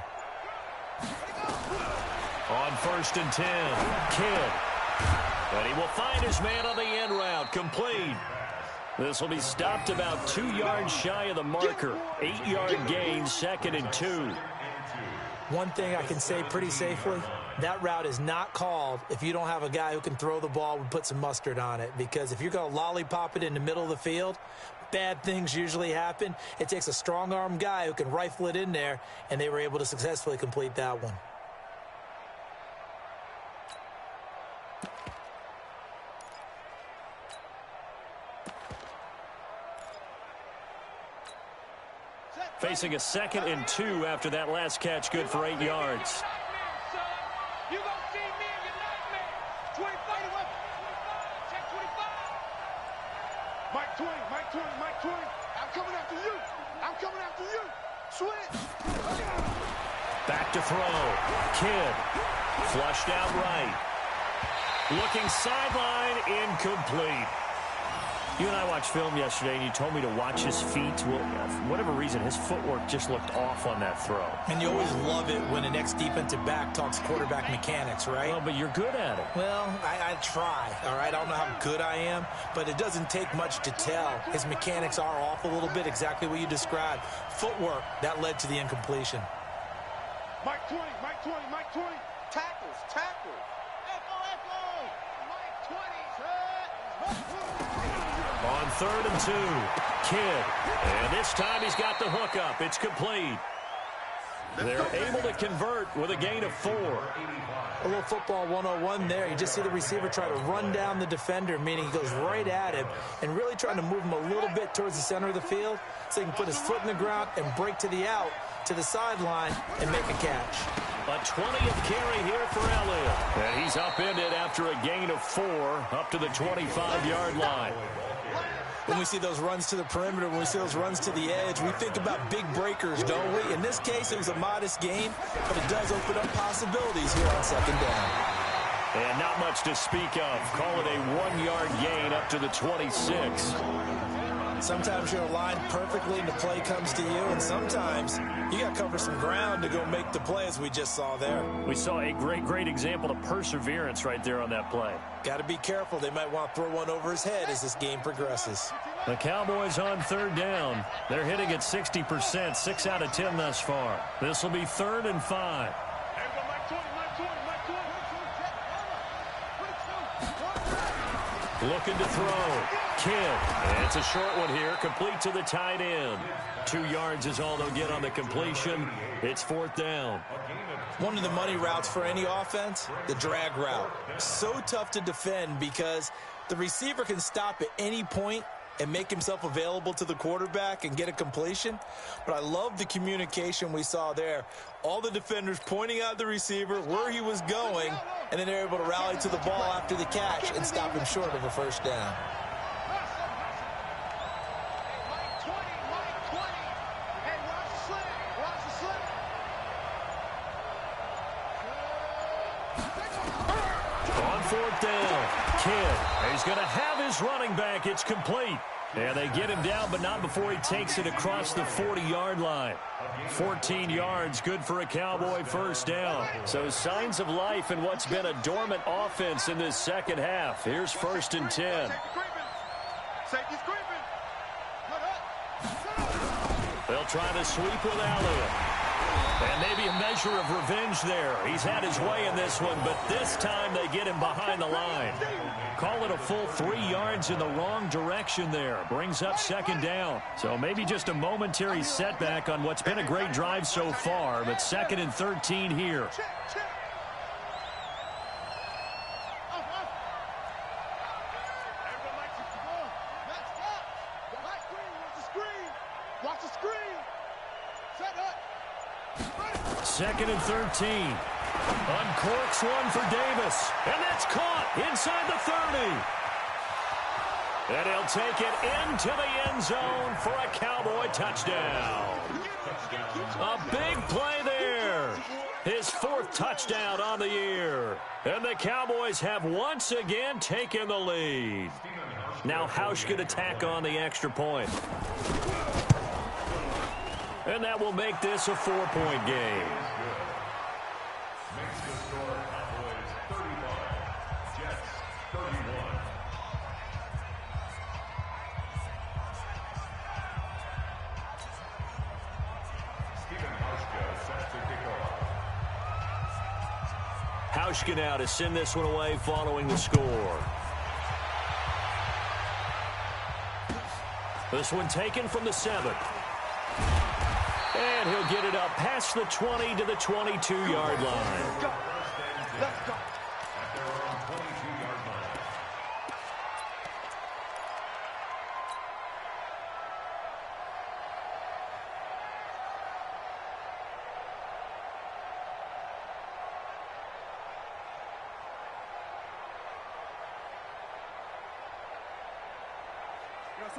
On 1st and 10, Kidd. And he will find his man on the end route, complete. This will be stopped about 2 yards shy of the marker. 8-yard gain, 2nd and 2. One thing I can say pretty safely, that route is not called if you don't have a guy who can throw the ball and put some mustard on it. Because if you're going to lollipop it in the middle of the field, bad things usually happen. It takes a strong-arm guy who can rifle it in there, and they were able to successfully complete that one. Facing a 2nd and 2 after that last catch, good for 8 yards. You gonna see me in your nightmare. 25. Check 25. Mike 20. I'm coming after you. Switch. Back to throw. Kidd. Flushed out right. Looking sideline, incomplete. You and I watched film yesterday, and you told me to watch his feet. Well, for whatever reason, his footwork just looked off on that throw. And you always love it when an ex-defensive back talks quarterback mechanics, right? Well, but you're good at it. Well, I try, all right? I don't know how good I am, but it doesn't take much to tell. His mechanics are off a little bit, exactly what you described. Footwork, that led to the incompletion. Mike 20. Tackles. Echo. Mike 20. On 3rd and 2, Kidd. And this time he's got the hook up. It's complete. They're able to convert with a gain of 4. A little football 101 there. You just see the receiver try to run down the defender, meaning he goes right at him and really trying to move him a little bit towards the center of the field so he can put his foot in the ground and break to the out, to the sideline, and make a catch. A 20th carry here for Elliott. And he's upended after a gain of 4 up to the 25-yard line. When we see those runs to the perimeter, when we see those runs to the edge, we think about big breakers, don't we? In this case, it was a modest gain, but it does open up possibilities here on second down. And not much to speak of. Call it a 1-yard gain up to the 26. Sometimes you're aligned perfectly and the play comes to you, and sometimes you got to cover some ground to go make the play, as we just saw there. We saw a great example of perseverance right there on that play. Got to be careful. They might want to throw one over his head as this game progresses. The Cowboys on third down. They're hitting at 60%, 6 out of 10 thus far. This will be 3rd and 5. Looking to throw. Kidd. And it's a short one here, complete to the tight end. 2 yards is all they'll get on the completion. It's 4th down. One of the money routes for any offense, the drag route. So tough to defend because the receiver can stop at any point and make himself available to the quarterback and get a completion. But I love the communication we saw there. All the defenders pointing out the receiver, where he was going, and then they're able to rally to the ball after the catch and stop him short of a first down. On 4th down, Kidd. He's going to have his running back. It's complete. And they get him down, but not before he takes it across the 40-yard line. 14 yards, good for a Cowboy first down. So signs of life in what's been a dormant offense in this second half. Here's 1st and 10. They'll try to sweep with Elliott. And maybe a measure of revenge there. He's had his way in this one, but this time they get him behind the line. Call it a full 3 yards in the wrong direction there. Brings up 2nd down. So maybe just a momentary setback on what's been a great drive so far, but 2nd and 13 here. Second and 13. Uncorks one for Davis. And that's caught inside the 30. And he'll take it into the end zone for a Cowboy touchdown. A big play there. His 4th touchdown on the year. And the Cowboys have once again taken the lead. Now Hausch could attack on the extra point. And that will make this a 4-point game. Makes the score Cowboys 35, Jets 31. Stephen Hauschka set to kick off. Hauschka now to send this one away following the score. This one taken from the 7. And he'll get it up past the 20 to the 22-yard line. Let's go. At their own 22-yard line.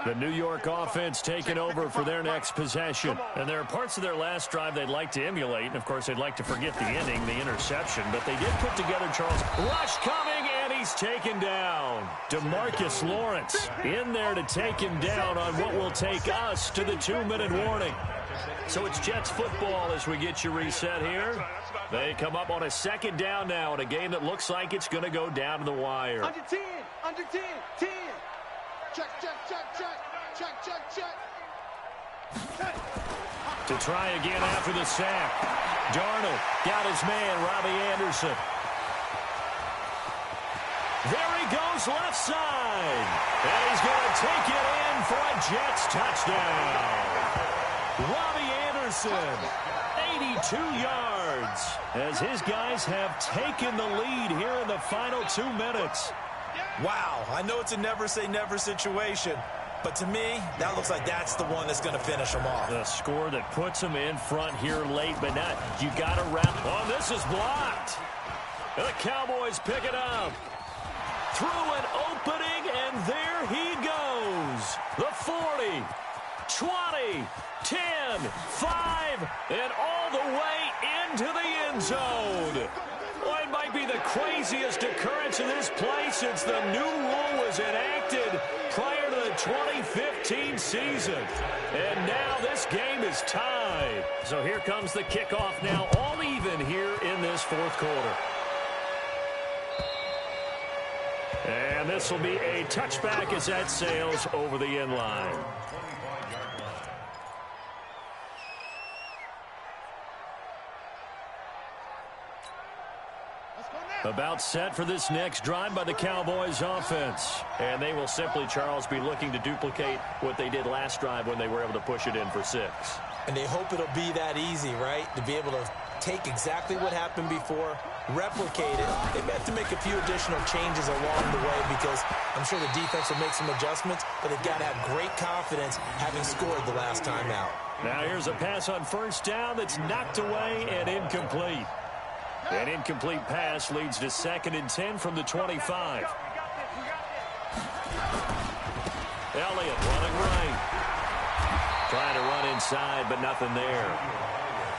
The New York offense taking over for their next possession. And there are parts of their last drive they'd like to emulate. And, of course, they'd like to forget the ending, the interception. But they did put together, Charles. Rush coming, and he's taken down. DeMarcus Lawrence in there to take him down on what will take us to the 2-minute warning. So it's Jets football as we get you reset here. They come up on a 2nd down now in a game that looks like it's going to go down to the wire. Under 10, 10. Check. To try again after the sack. Darnold got his man, Robbie Anderson. There he goes left side. And he's going to take it in for a Jets touchdown. Robbie Anderson, 82 yards as his guys have taken the lead here in the final 2 minutes. Wow, I know it's a never-say-never situation, but to me, that looks like that's the one that's going to finish them off. The score that puts them in front here late, but not. You got to wrap. Oh, this is blocked. The Cowboys pick it up. Through an opening, and there he goes. The 40, 20, 10, 5, and all the way into the end zone. Well, it might be the craziest occurrence in this play since the new rule was enacted prior to the 2015 season. And now this game is tied. So here comes the kickoff now, all even here in this fourth quarter. And this will be a touchback as that sails over the end line. About set for this next drive by the Cowboys offense. And they will simply, Charles, be looking to duplicate what they did last drive when they were able to push it in for 6. And they hope it'll be that easy, right? To be able to take exactly what happened before, replicate it. They may have to make a few additional changes along the way because I'm sure the defense will make some adjustments, but they've got to have great confidence having scored the last time out. Now here's a pass on first down that's knocked away and incomplete. An incomplete pass leads to 2nd and 10 from the 25. Elliott running right. Trying to run inside, but nothing there.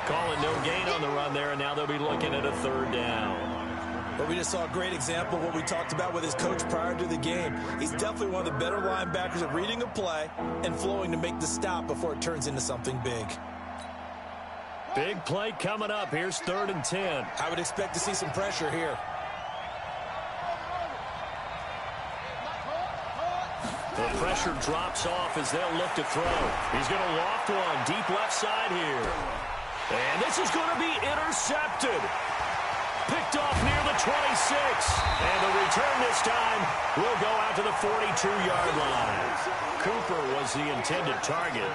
Calling no gain on the run there, and now they'll be looking at a 3rd down. But we just saw a great example of what we talked about with his coach prior to the game. He's definitely one of the better linebackers at reading a play and flowing to make the stop before it turns into something big. Big play coming up. Here's 3rd and 10. I would expect to see some pressure here. The pressure drops off as they'll look to throw. He's going to loft one deep left side here. And this is going to be intercepted. Picked off near the 26. And the return this time will go out to the 42-yard line. Cooper was the intended target.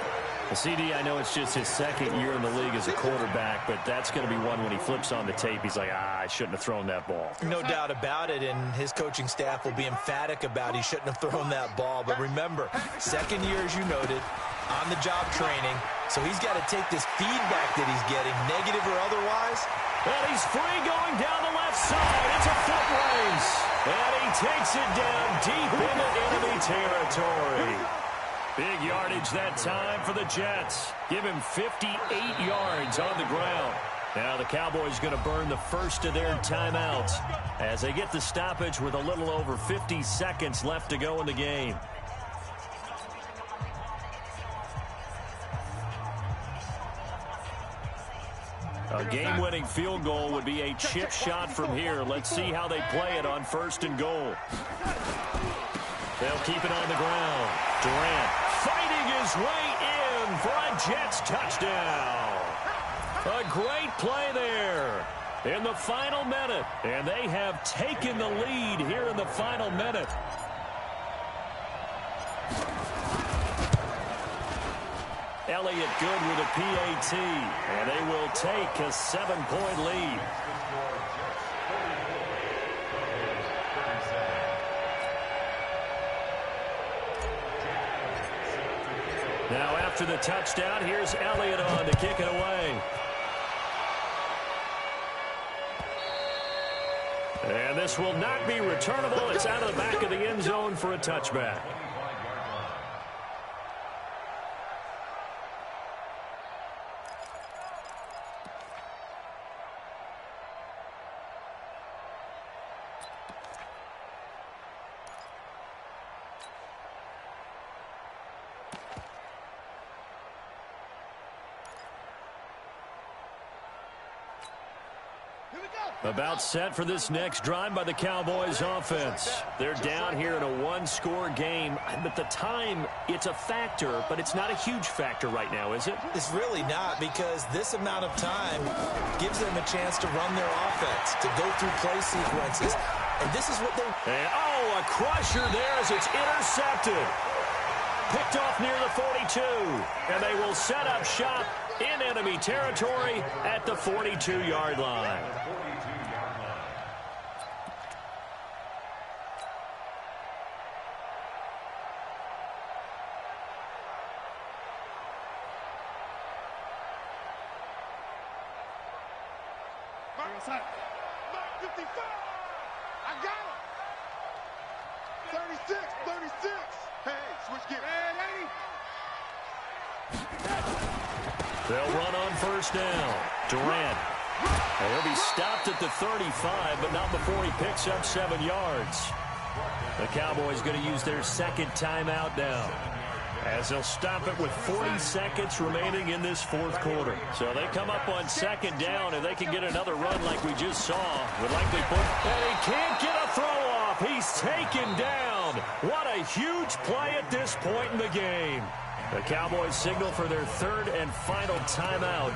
The CD, I know it's just his 2nd year in the league as a quarterback, but that's going to be one when he flips on the tape. He's like, I shouldn't have thrown that ball. No doubt about it, and his coaching staff will be emphatic about he shouldn't have thrown that ball. But remember, 2nd year, as you noted, on-the-job training, so he's got to take this feedback that he's getting, negative or otherwise. And he's free going down the left side. It's a foot race. And he takes it down deep into enemy territory. Big yardage that time for the Jets. Give him 58 yards on the ground. Now the Cowboys going to burn the first of their timeouts as they get the stoppage with a little over 50 seconds left to go in the game. A game-winning field goal would be a chip shot from here. Let's see how they play it on 1st and goal. They'll keep it on the ground. Durant fighting his way in for a Jets touchdown. A great play there in the final minute. And they have taken the lead here in the final minute. Elliott good with a PAT. And they will take a 7-point lead. Now after the touchdown, here's Elliott on to kick it away. And this will not be returnable. It's out of the back of the end zone for a touchback. About set for this next drive by the Cowboys offense. They're down here in a one-score game. But the time, it's a factor, but it's not a huge factor right now, is it? It's really not, because this amount of time gives them a chance to run their offense, to go through play sequences. And this is what they... And, oh, a crusher there as it's intercepted. Picked off near the 42. And they will set up shop in enemy territory at the 42-yard line. Mark 55. I got him. 36, 36. Hey, switch gear. They'll run on first down. Durant. And he'll be stopped at the 35, but not before he picks up 7 yards. The Cowboys going to use their second timeout now, as they'll stop it with 40 seconds remaining in this fourth quarter. So they come up on second down, and they can get another run like we just saw. Would likely put, and he can't get a throw off. He's taken down. What a huge play at this point in the game. The Cowboys signal for their third and final timeout,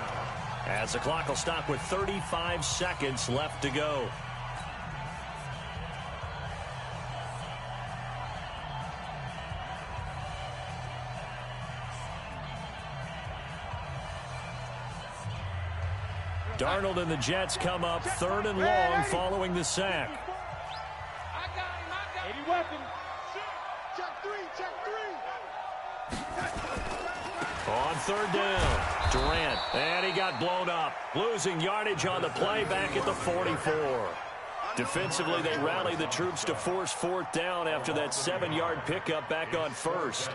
as the clock will stop with 35 seconds left to go. Darnold and the Jets come up third and long following the sack. I got him. 80 weapons. Check three. On third down, Durant, and he got blown up, losing yardage on the play back at the 44. Defensively, they rally the troops to force fourth down after that 7-yard pickup back on first.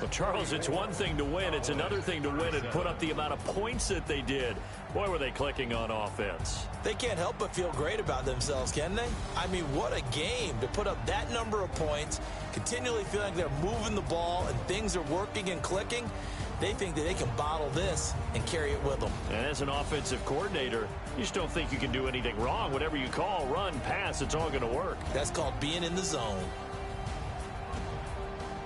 Well, Charles, it's one thing to win. It's another thing to win and put up the amount of points that they did. Boy, were they clicking on offense. They can't help but feel great about themselves, can they? I mean, what a game to put up that number of points, continually feeling like they're moving the ball and things are working and clicking. They think that they can bottle this and carry it with them. And as an offensive coordinator, you just don't think you can do anything wrong. Whatever you call, run, pass, it's all going to work. That's called being in the zone.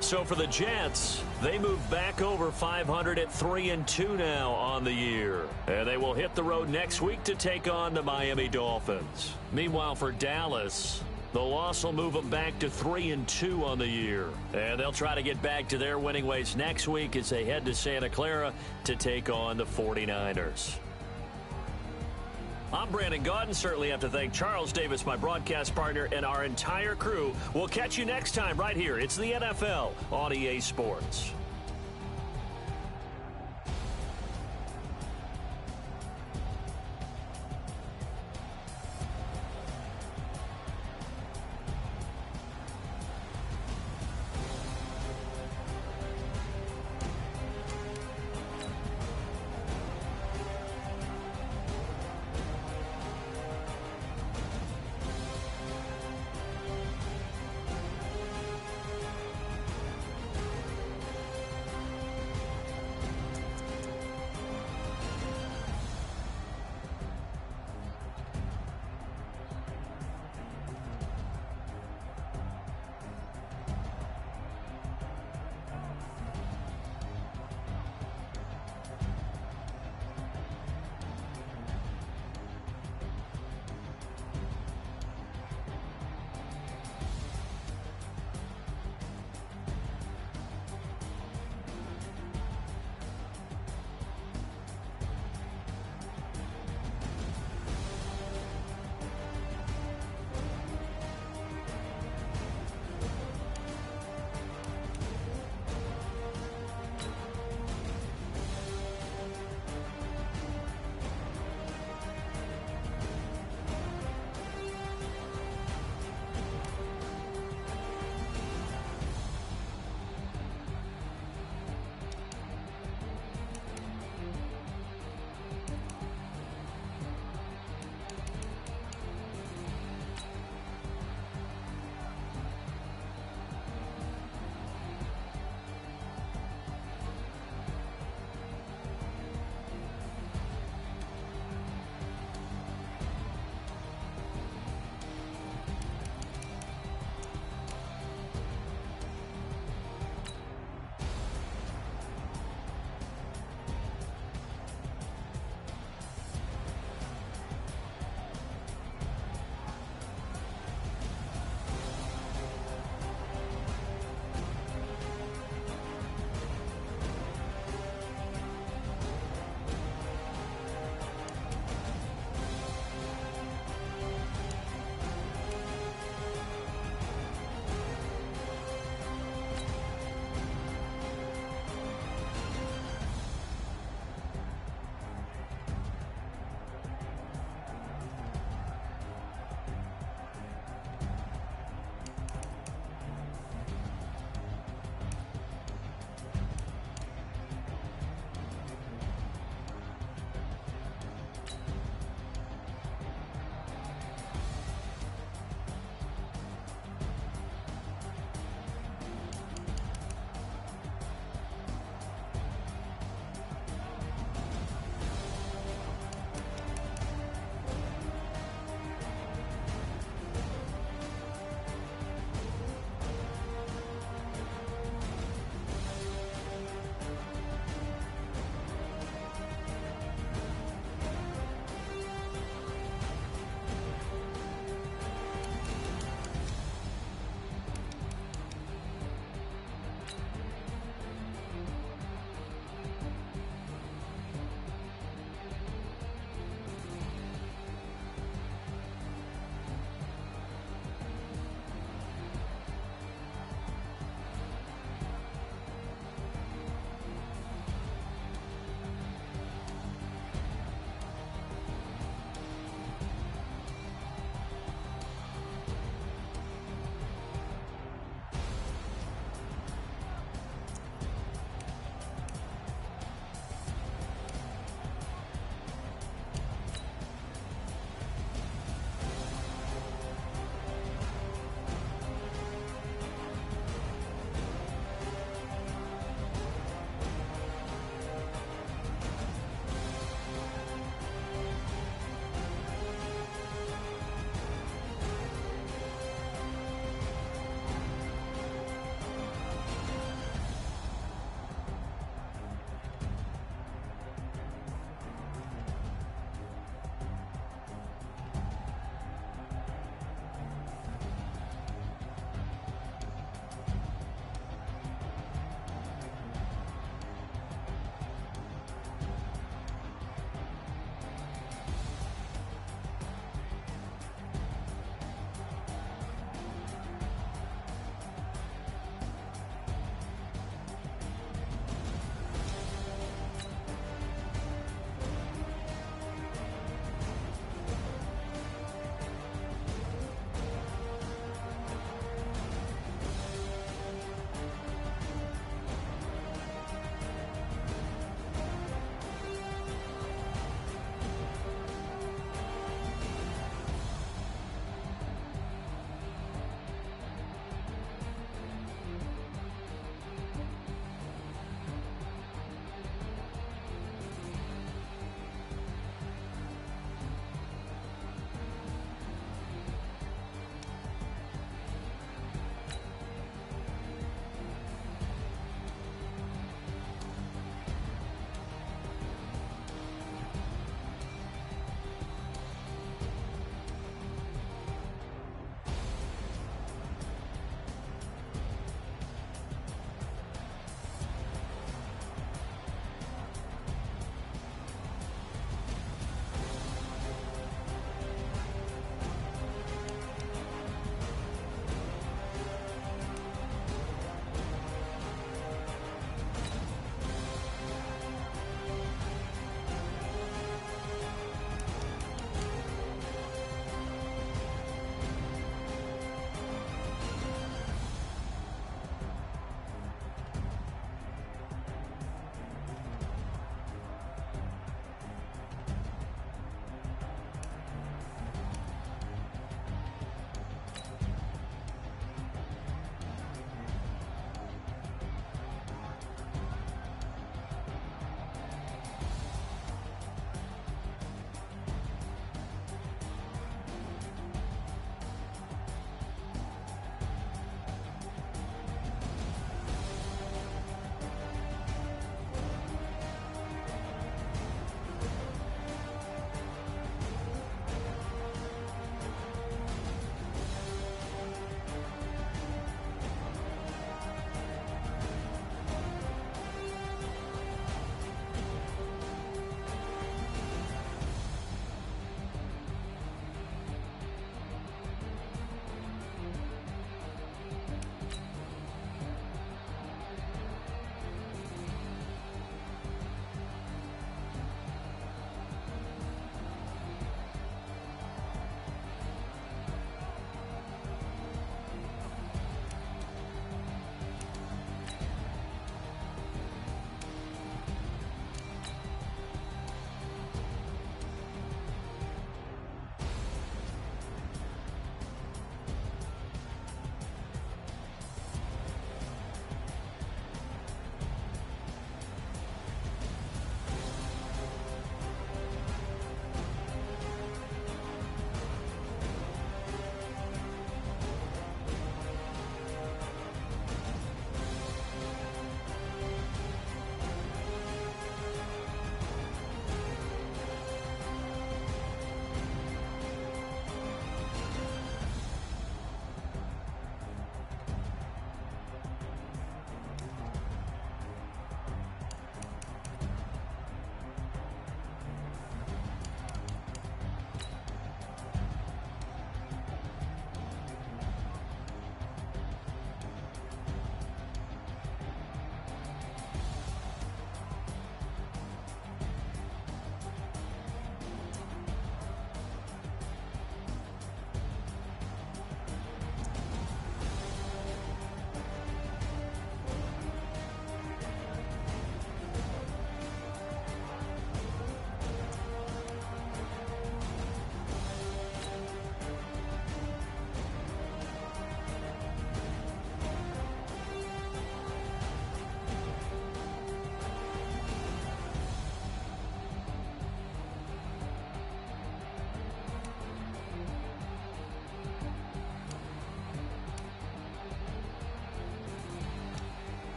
So for the Jets, they move back over 500 at 3-2 now on the year. And they will hit the road next week to take on the Miami Dolphins. Meanwhile, for Dallas, the loss will move them back to 3-2 on the year. And they'll try to get back to their winning ways next week as they head to Santa Clara to take on the 49ers. I'm Brandon Gaudin. Certainly have to thank Charles Davis, my broadcast partner, and our entire crew. We'll catch you next time right here. It's the NFL on EA Sports.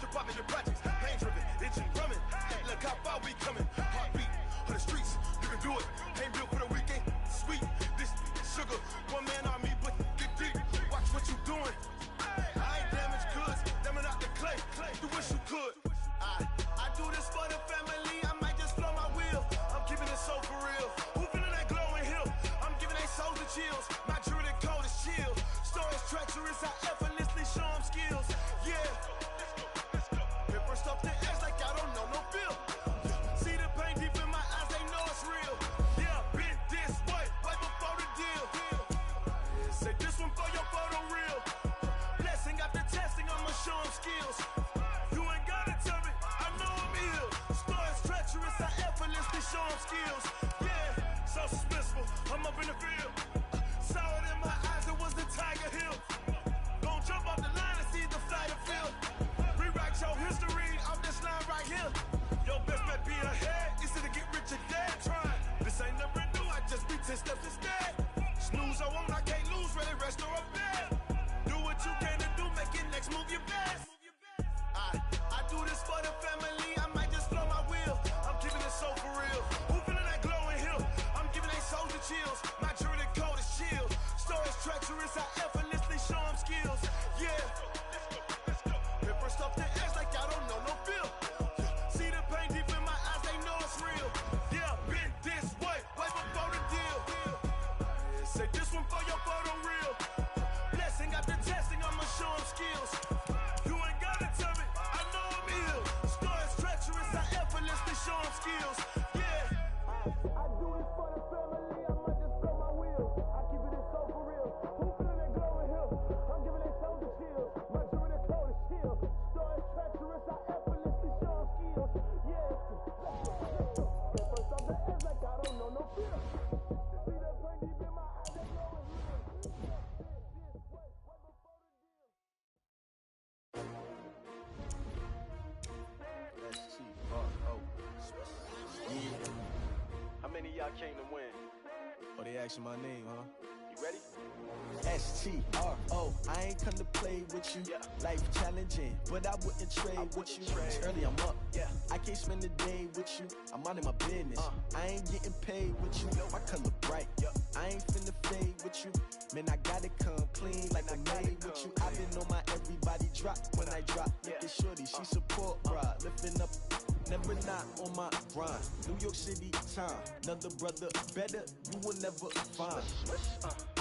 to pop in the projects. Pain driven, engine drumming. Look how far we coming. Heartbeat of the streets, you can do it. Ain't built for the weekend. Sweet, this sugar, one man army, but get deep. Watch what you doing. I ain't damaged goods, damn it out the clay. You wish you could. I do this for the family. I might just blow my wheel. I'm keeping it so for real. Who feeling that glowing hill? I'm giving they souls the chills. My jewelry cold is chill. Stories treacherous, I effortlessly show them skills. Yeah. Paper stuff the edge like I don't know no feel. See the pain deep in my eyes, they know it's real. Yeah, been this way, way before the deal. Say this one for your photo reel. Blessing after testing, I'ma show them skills. You ain't gotta tell me, I know I'm ill. Stories treacherous, I effortlessly show them skills. Yeah, so suspenseful, I'm up in the field. Saw it in my eyes, it was the Tiger Hill. Gon' jump off the line and see the flight of field. Rewrite your history off this line right here. Your best bet be ahead, easy to get rich or dead. Trying, this ain't never new, I just be 10 steps instead. Snooze I won't, I can't lose, ready, rest or up bed. Do what you can to do, make it next move your best. I do this for the family, I might just blow my wheel. I'm keeping it so for real. Who feeling that glowing hill? I'm giving they souls the chills. My jewelry cold is chill. Stories treacherous, I effortlessly show them skills. Yeah. Paper stuff the edge like I don't know no feel. See the pain deep in my eyes, they know it's real. Yeah, been this way, way before the deal. Say this one for your photo reel. Blessing after testing, I'ma show them skills. You ain't gotta tell me, I know I'm ill. Stories treacherous, I effortlessly show them skills. Yeah. I do this for the family, I might just blow my wheel. I keep it so for real. Who feeling that glowing hill? I'm giving they souls the chills. My jewelry cold is chill. Stories treacherous, I effortlessly show them skills. Yeah. First off the edge like I don't know no fear. See that pain deep in my eyes, they know it's real. Yeah. How many of y'all came to win? Oh, they asking my name, huh? You ready? STRO, I ain't come to play with you. Yeah. Life challenging, but I wouldn't trade with you. It's early, I'm up. Yeah. I can't spend the day with you. I'm minding my business. I ain't getting paid with you. My color bright. Yeah. I ain't finna fade with you. Man, I gotta come clean like I made with you. I've been on my everybody drop when I drop. Look at shorty, she support bra. Lifting up, never not on my grind. New York City time. Another brother better, you will never find.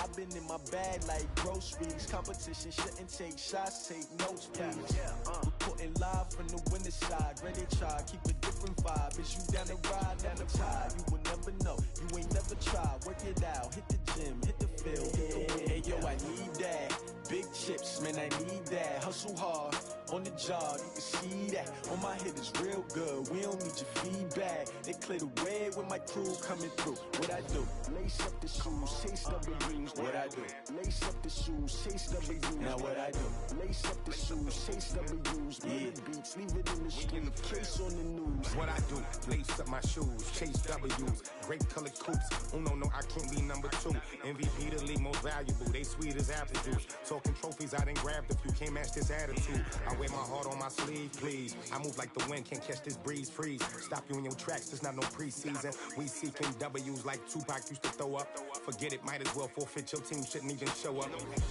I've been in my bag like groceries. Competition shouldn't take shots, take notes, please. Reporting live from the winter side. Ready to try, keep a different vibe. Is you down the ride, never tired. You will never know, you ain't never tried. Work it out, hit the gym, hit the field, hit the wind. Hey yo, I need that. Big chips, man, I need that. Hustle hard, on the job, you can see that. On my hit is real good, we don't need your feedback. They clear the way when my crew coming through. What I do? Lace up the shoes, chase W's. What I do? Lace up the shoes, chase W's. Now what I do? Lace up the shoes, chase W's. Yeah. Beats, leave it in the street, case on the news. What I do? Lace up my shoes, chase W's. Great colored coops. Oh no, I can't be number 2. MVP the league most valuable. They sweet as apple juice. Talking trophies, I done grabbed a few. Can't match this attitude. I wear my heart on my sleeve, please. I move like the wind, can't catch this breeze. Freeze. Stop you in your tracks, there's not no preseason. We seeking W's like Tupac used to throw up. Forget it, might as well forfeit. Your team shouldn't even show up.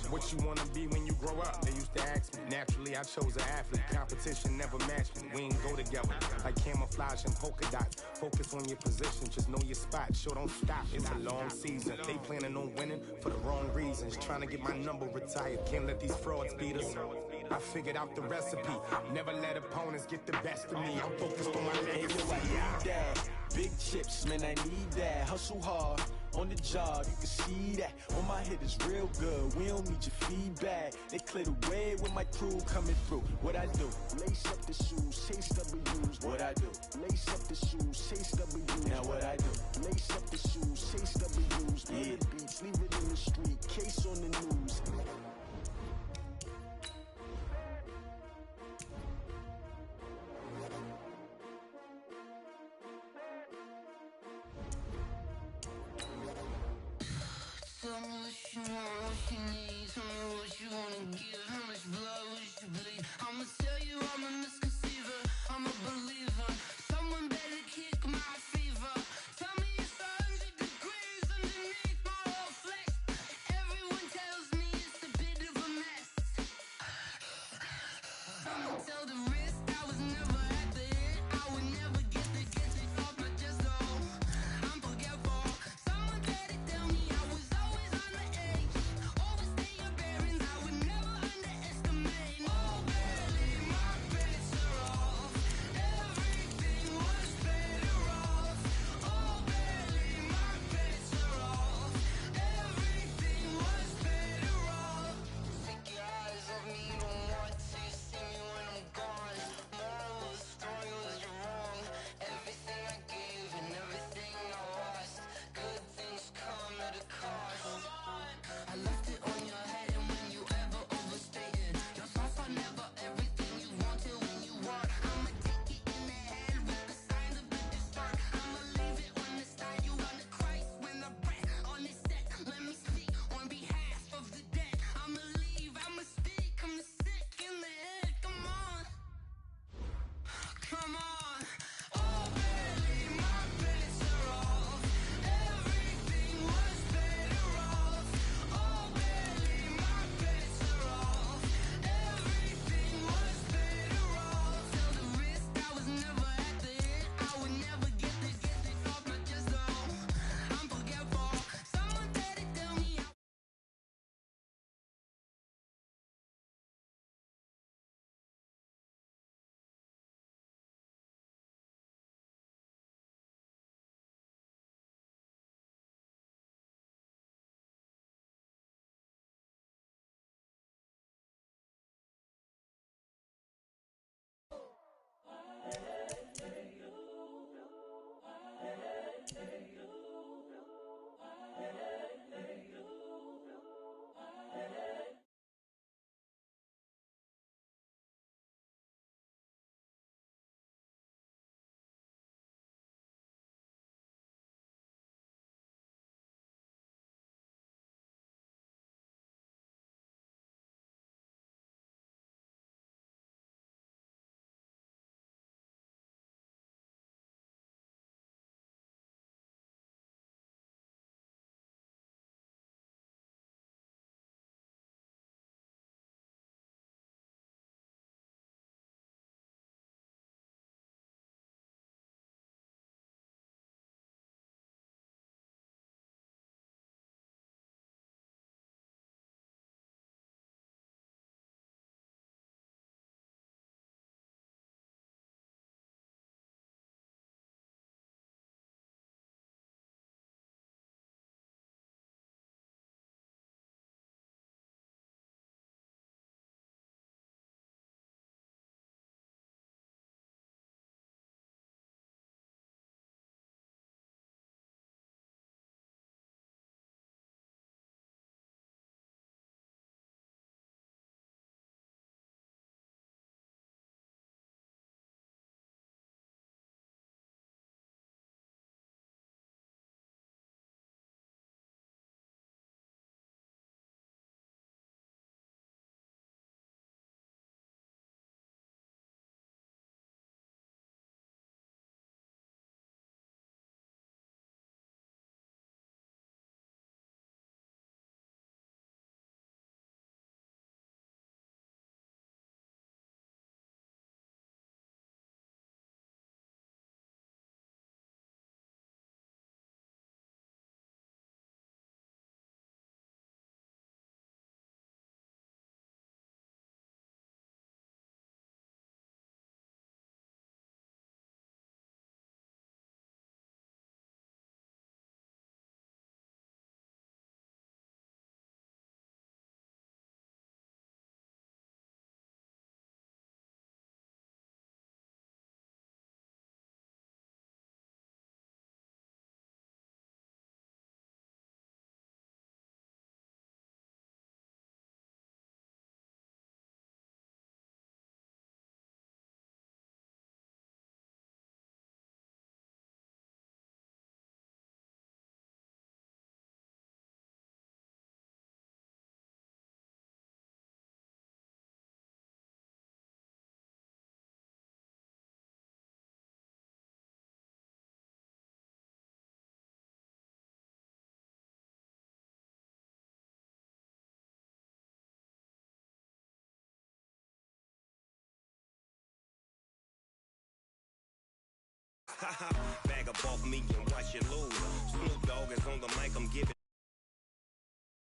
What you wanna be when you grow up? They used to ask me. Naturally, I chose an athlete. Competition never matched me. We ain't go together like camouflage and polka dots. Focus on your position, just know your spot. Sure, don't stop. It's a long season. They planning on winning for the wrong reasons. Trying to get my number retired. Can't let these frauds beat us. I figured out the recipe. Never let opponents get the best of me. I'm focused on my legacy. I need that. Big chips, man, I need that. Hustle hard, on the job, you can see that. On my hit is real good, we don't need your feedback. They clear the way when my crew coming through. What I do? Lace up the shoes, chase W's. What I do? Lace up the shoes, chase W's. Now what I do? Lace up the shoes, chase W's. Yeah. Beats, leave it in the street, case on the news. Tell me what you want, what you need. Tell me what you wanna give. How much blood would you bleed? I'ma tell you I'm a misconception. Bag up off me and watch you lose. Snoop Dogg is on the mic, I'm giving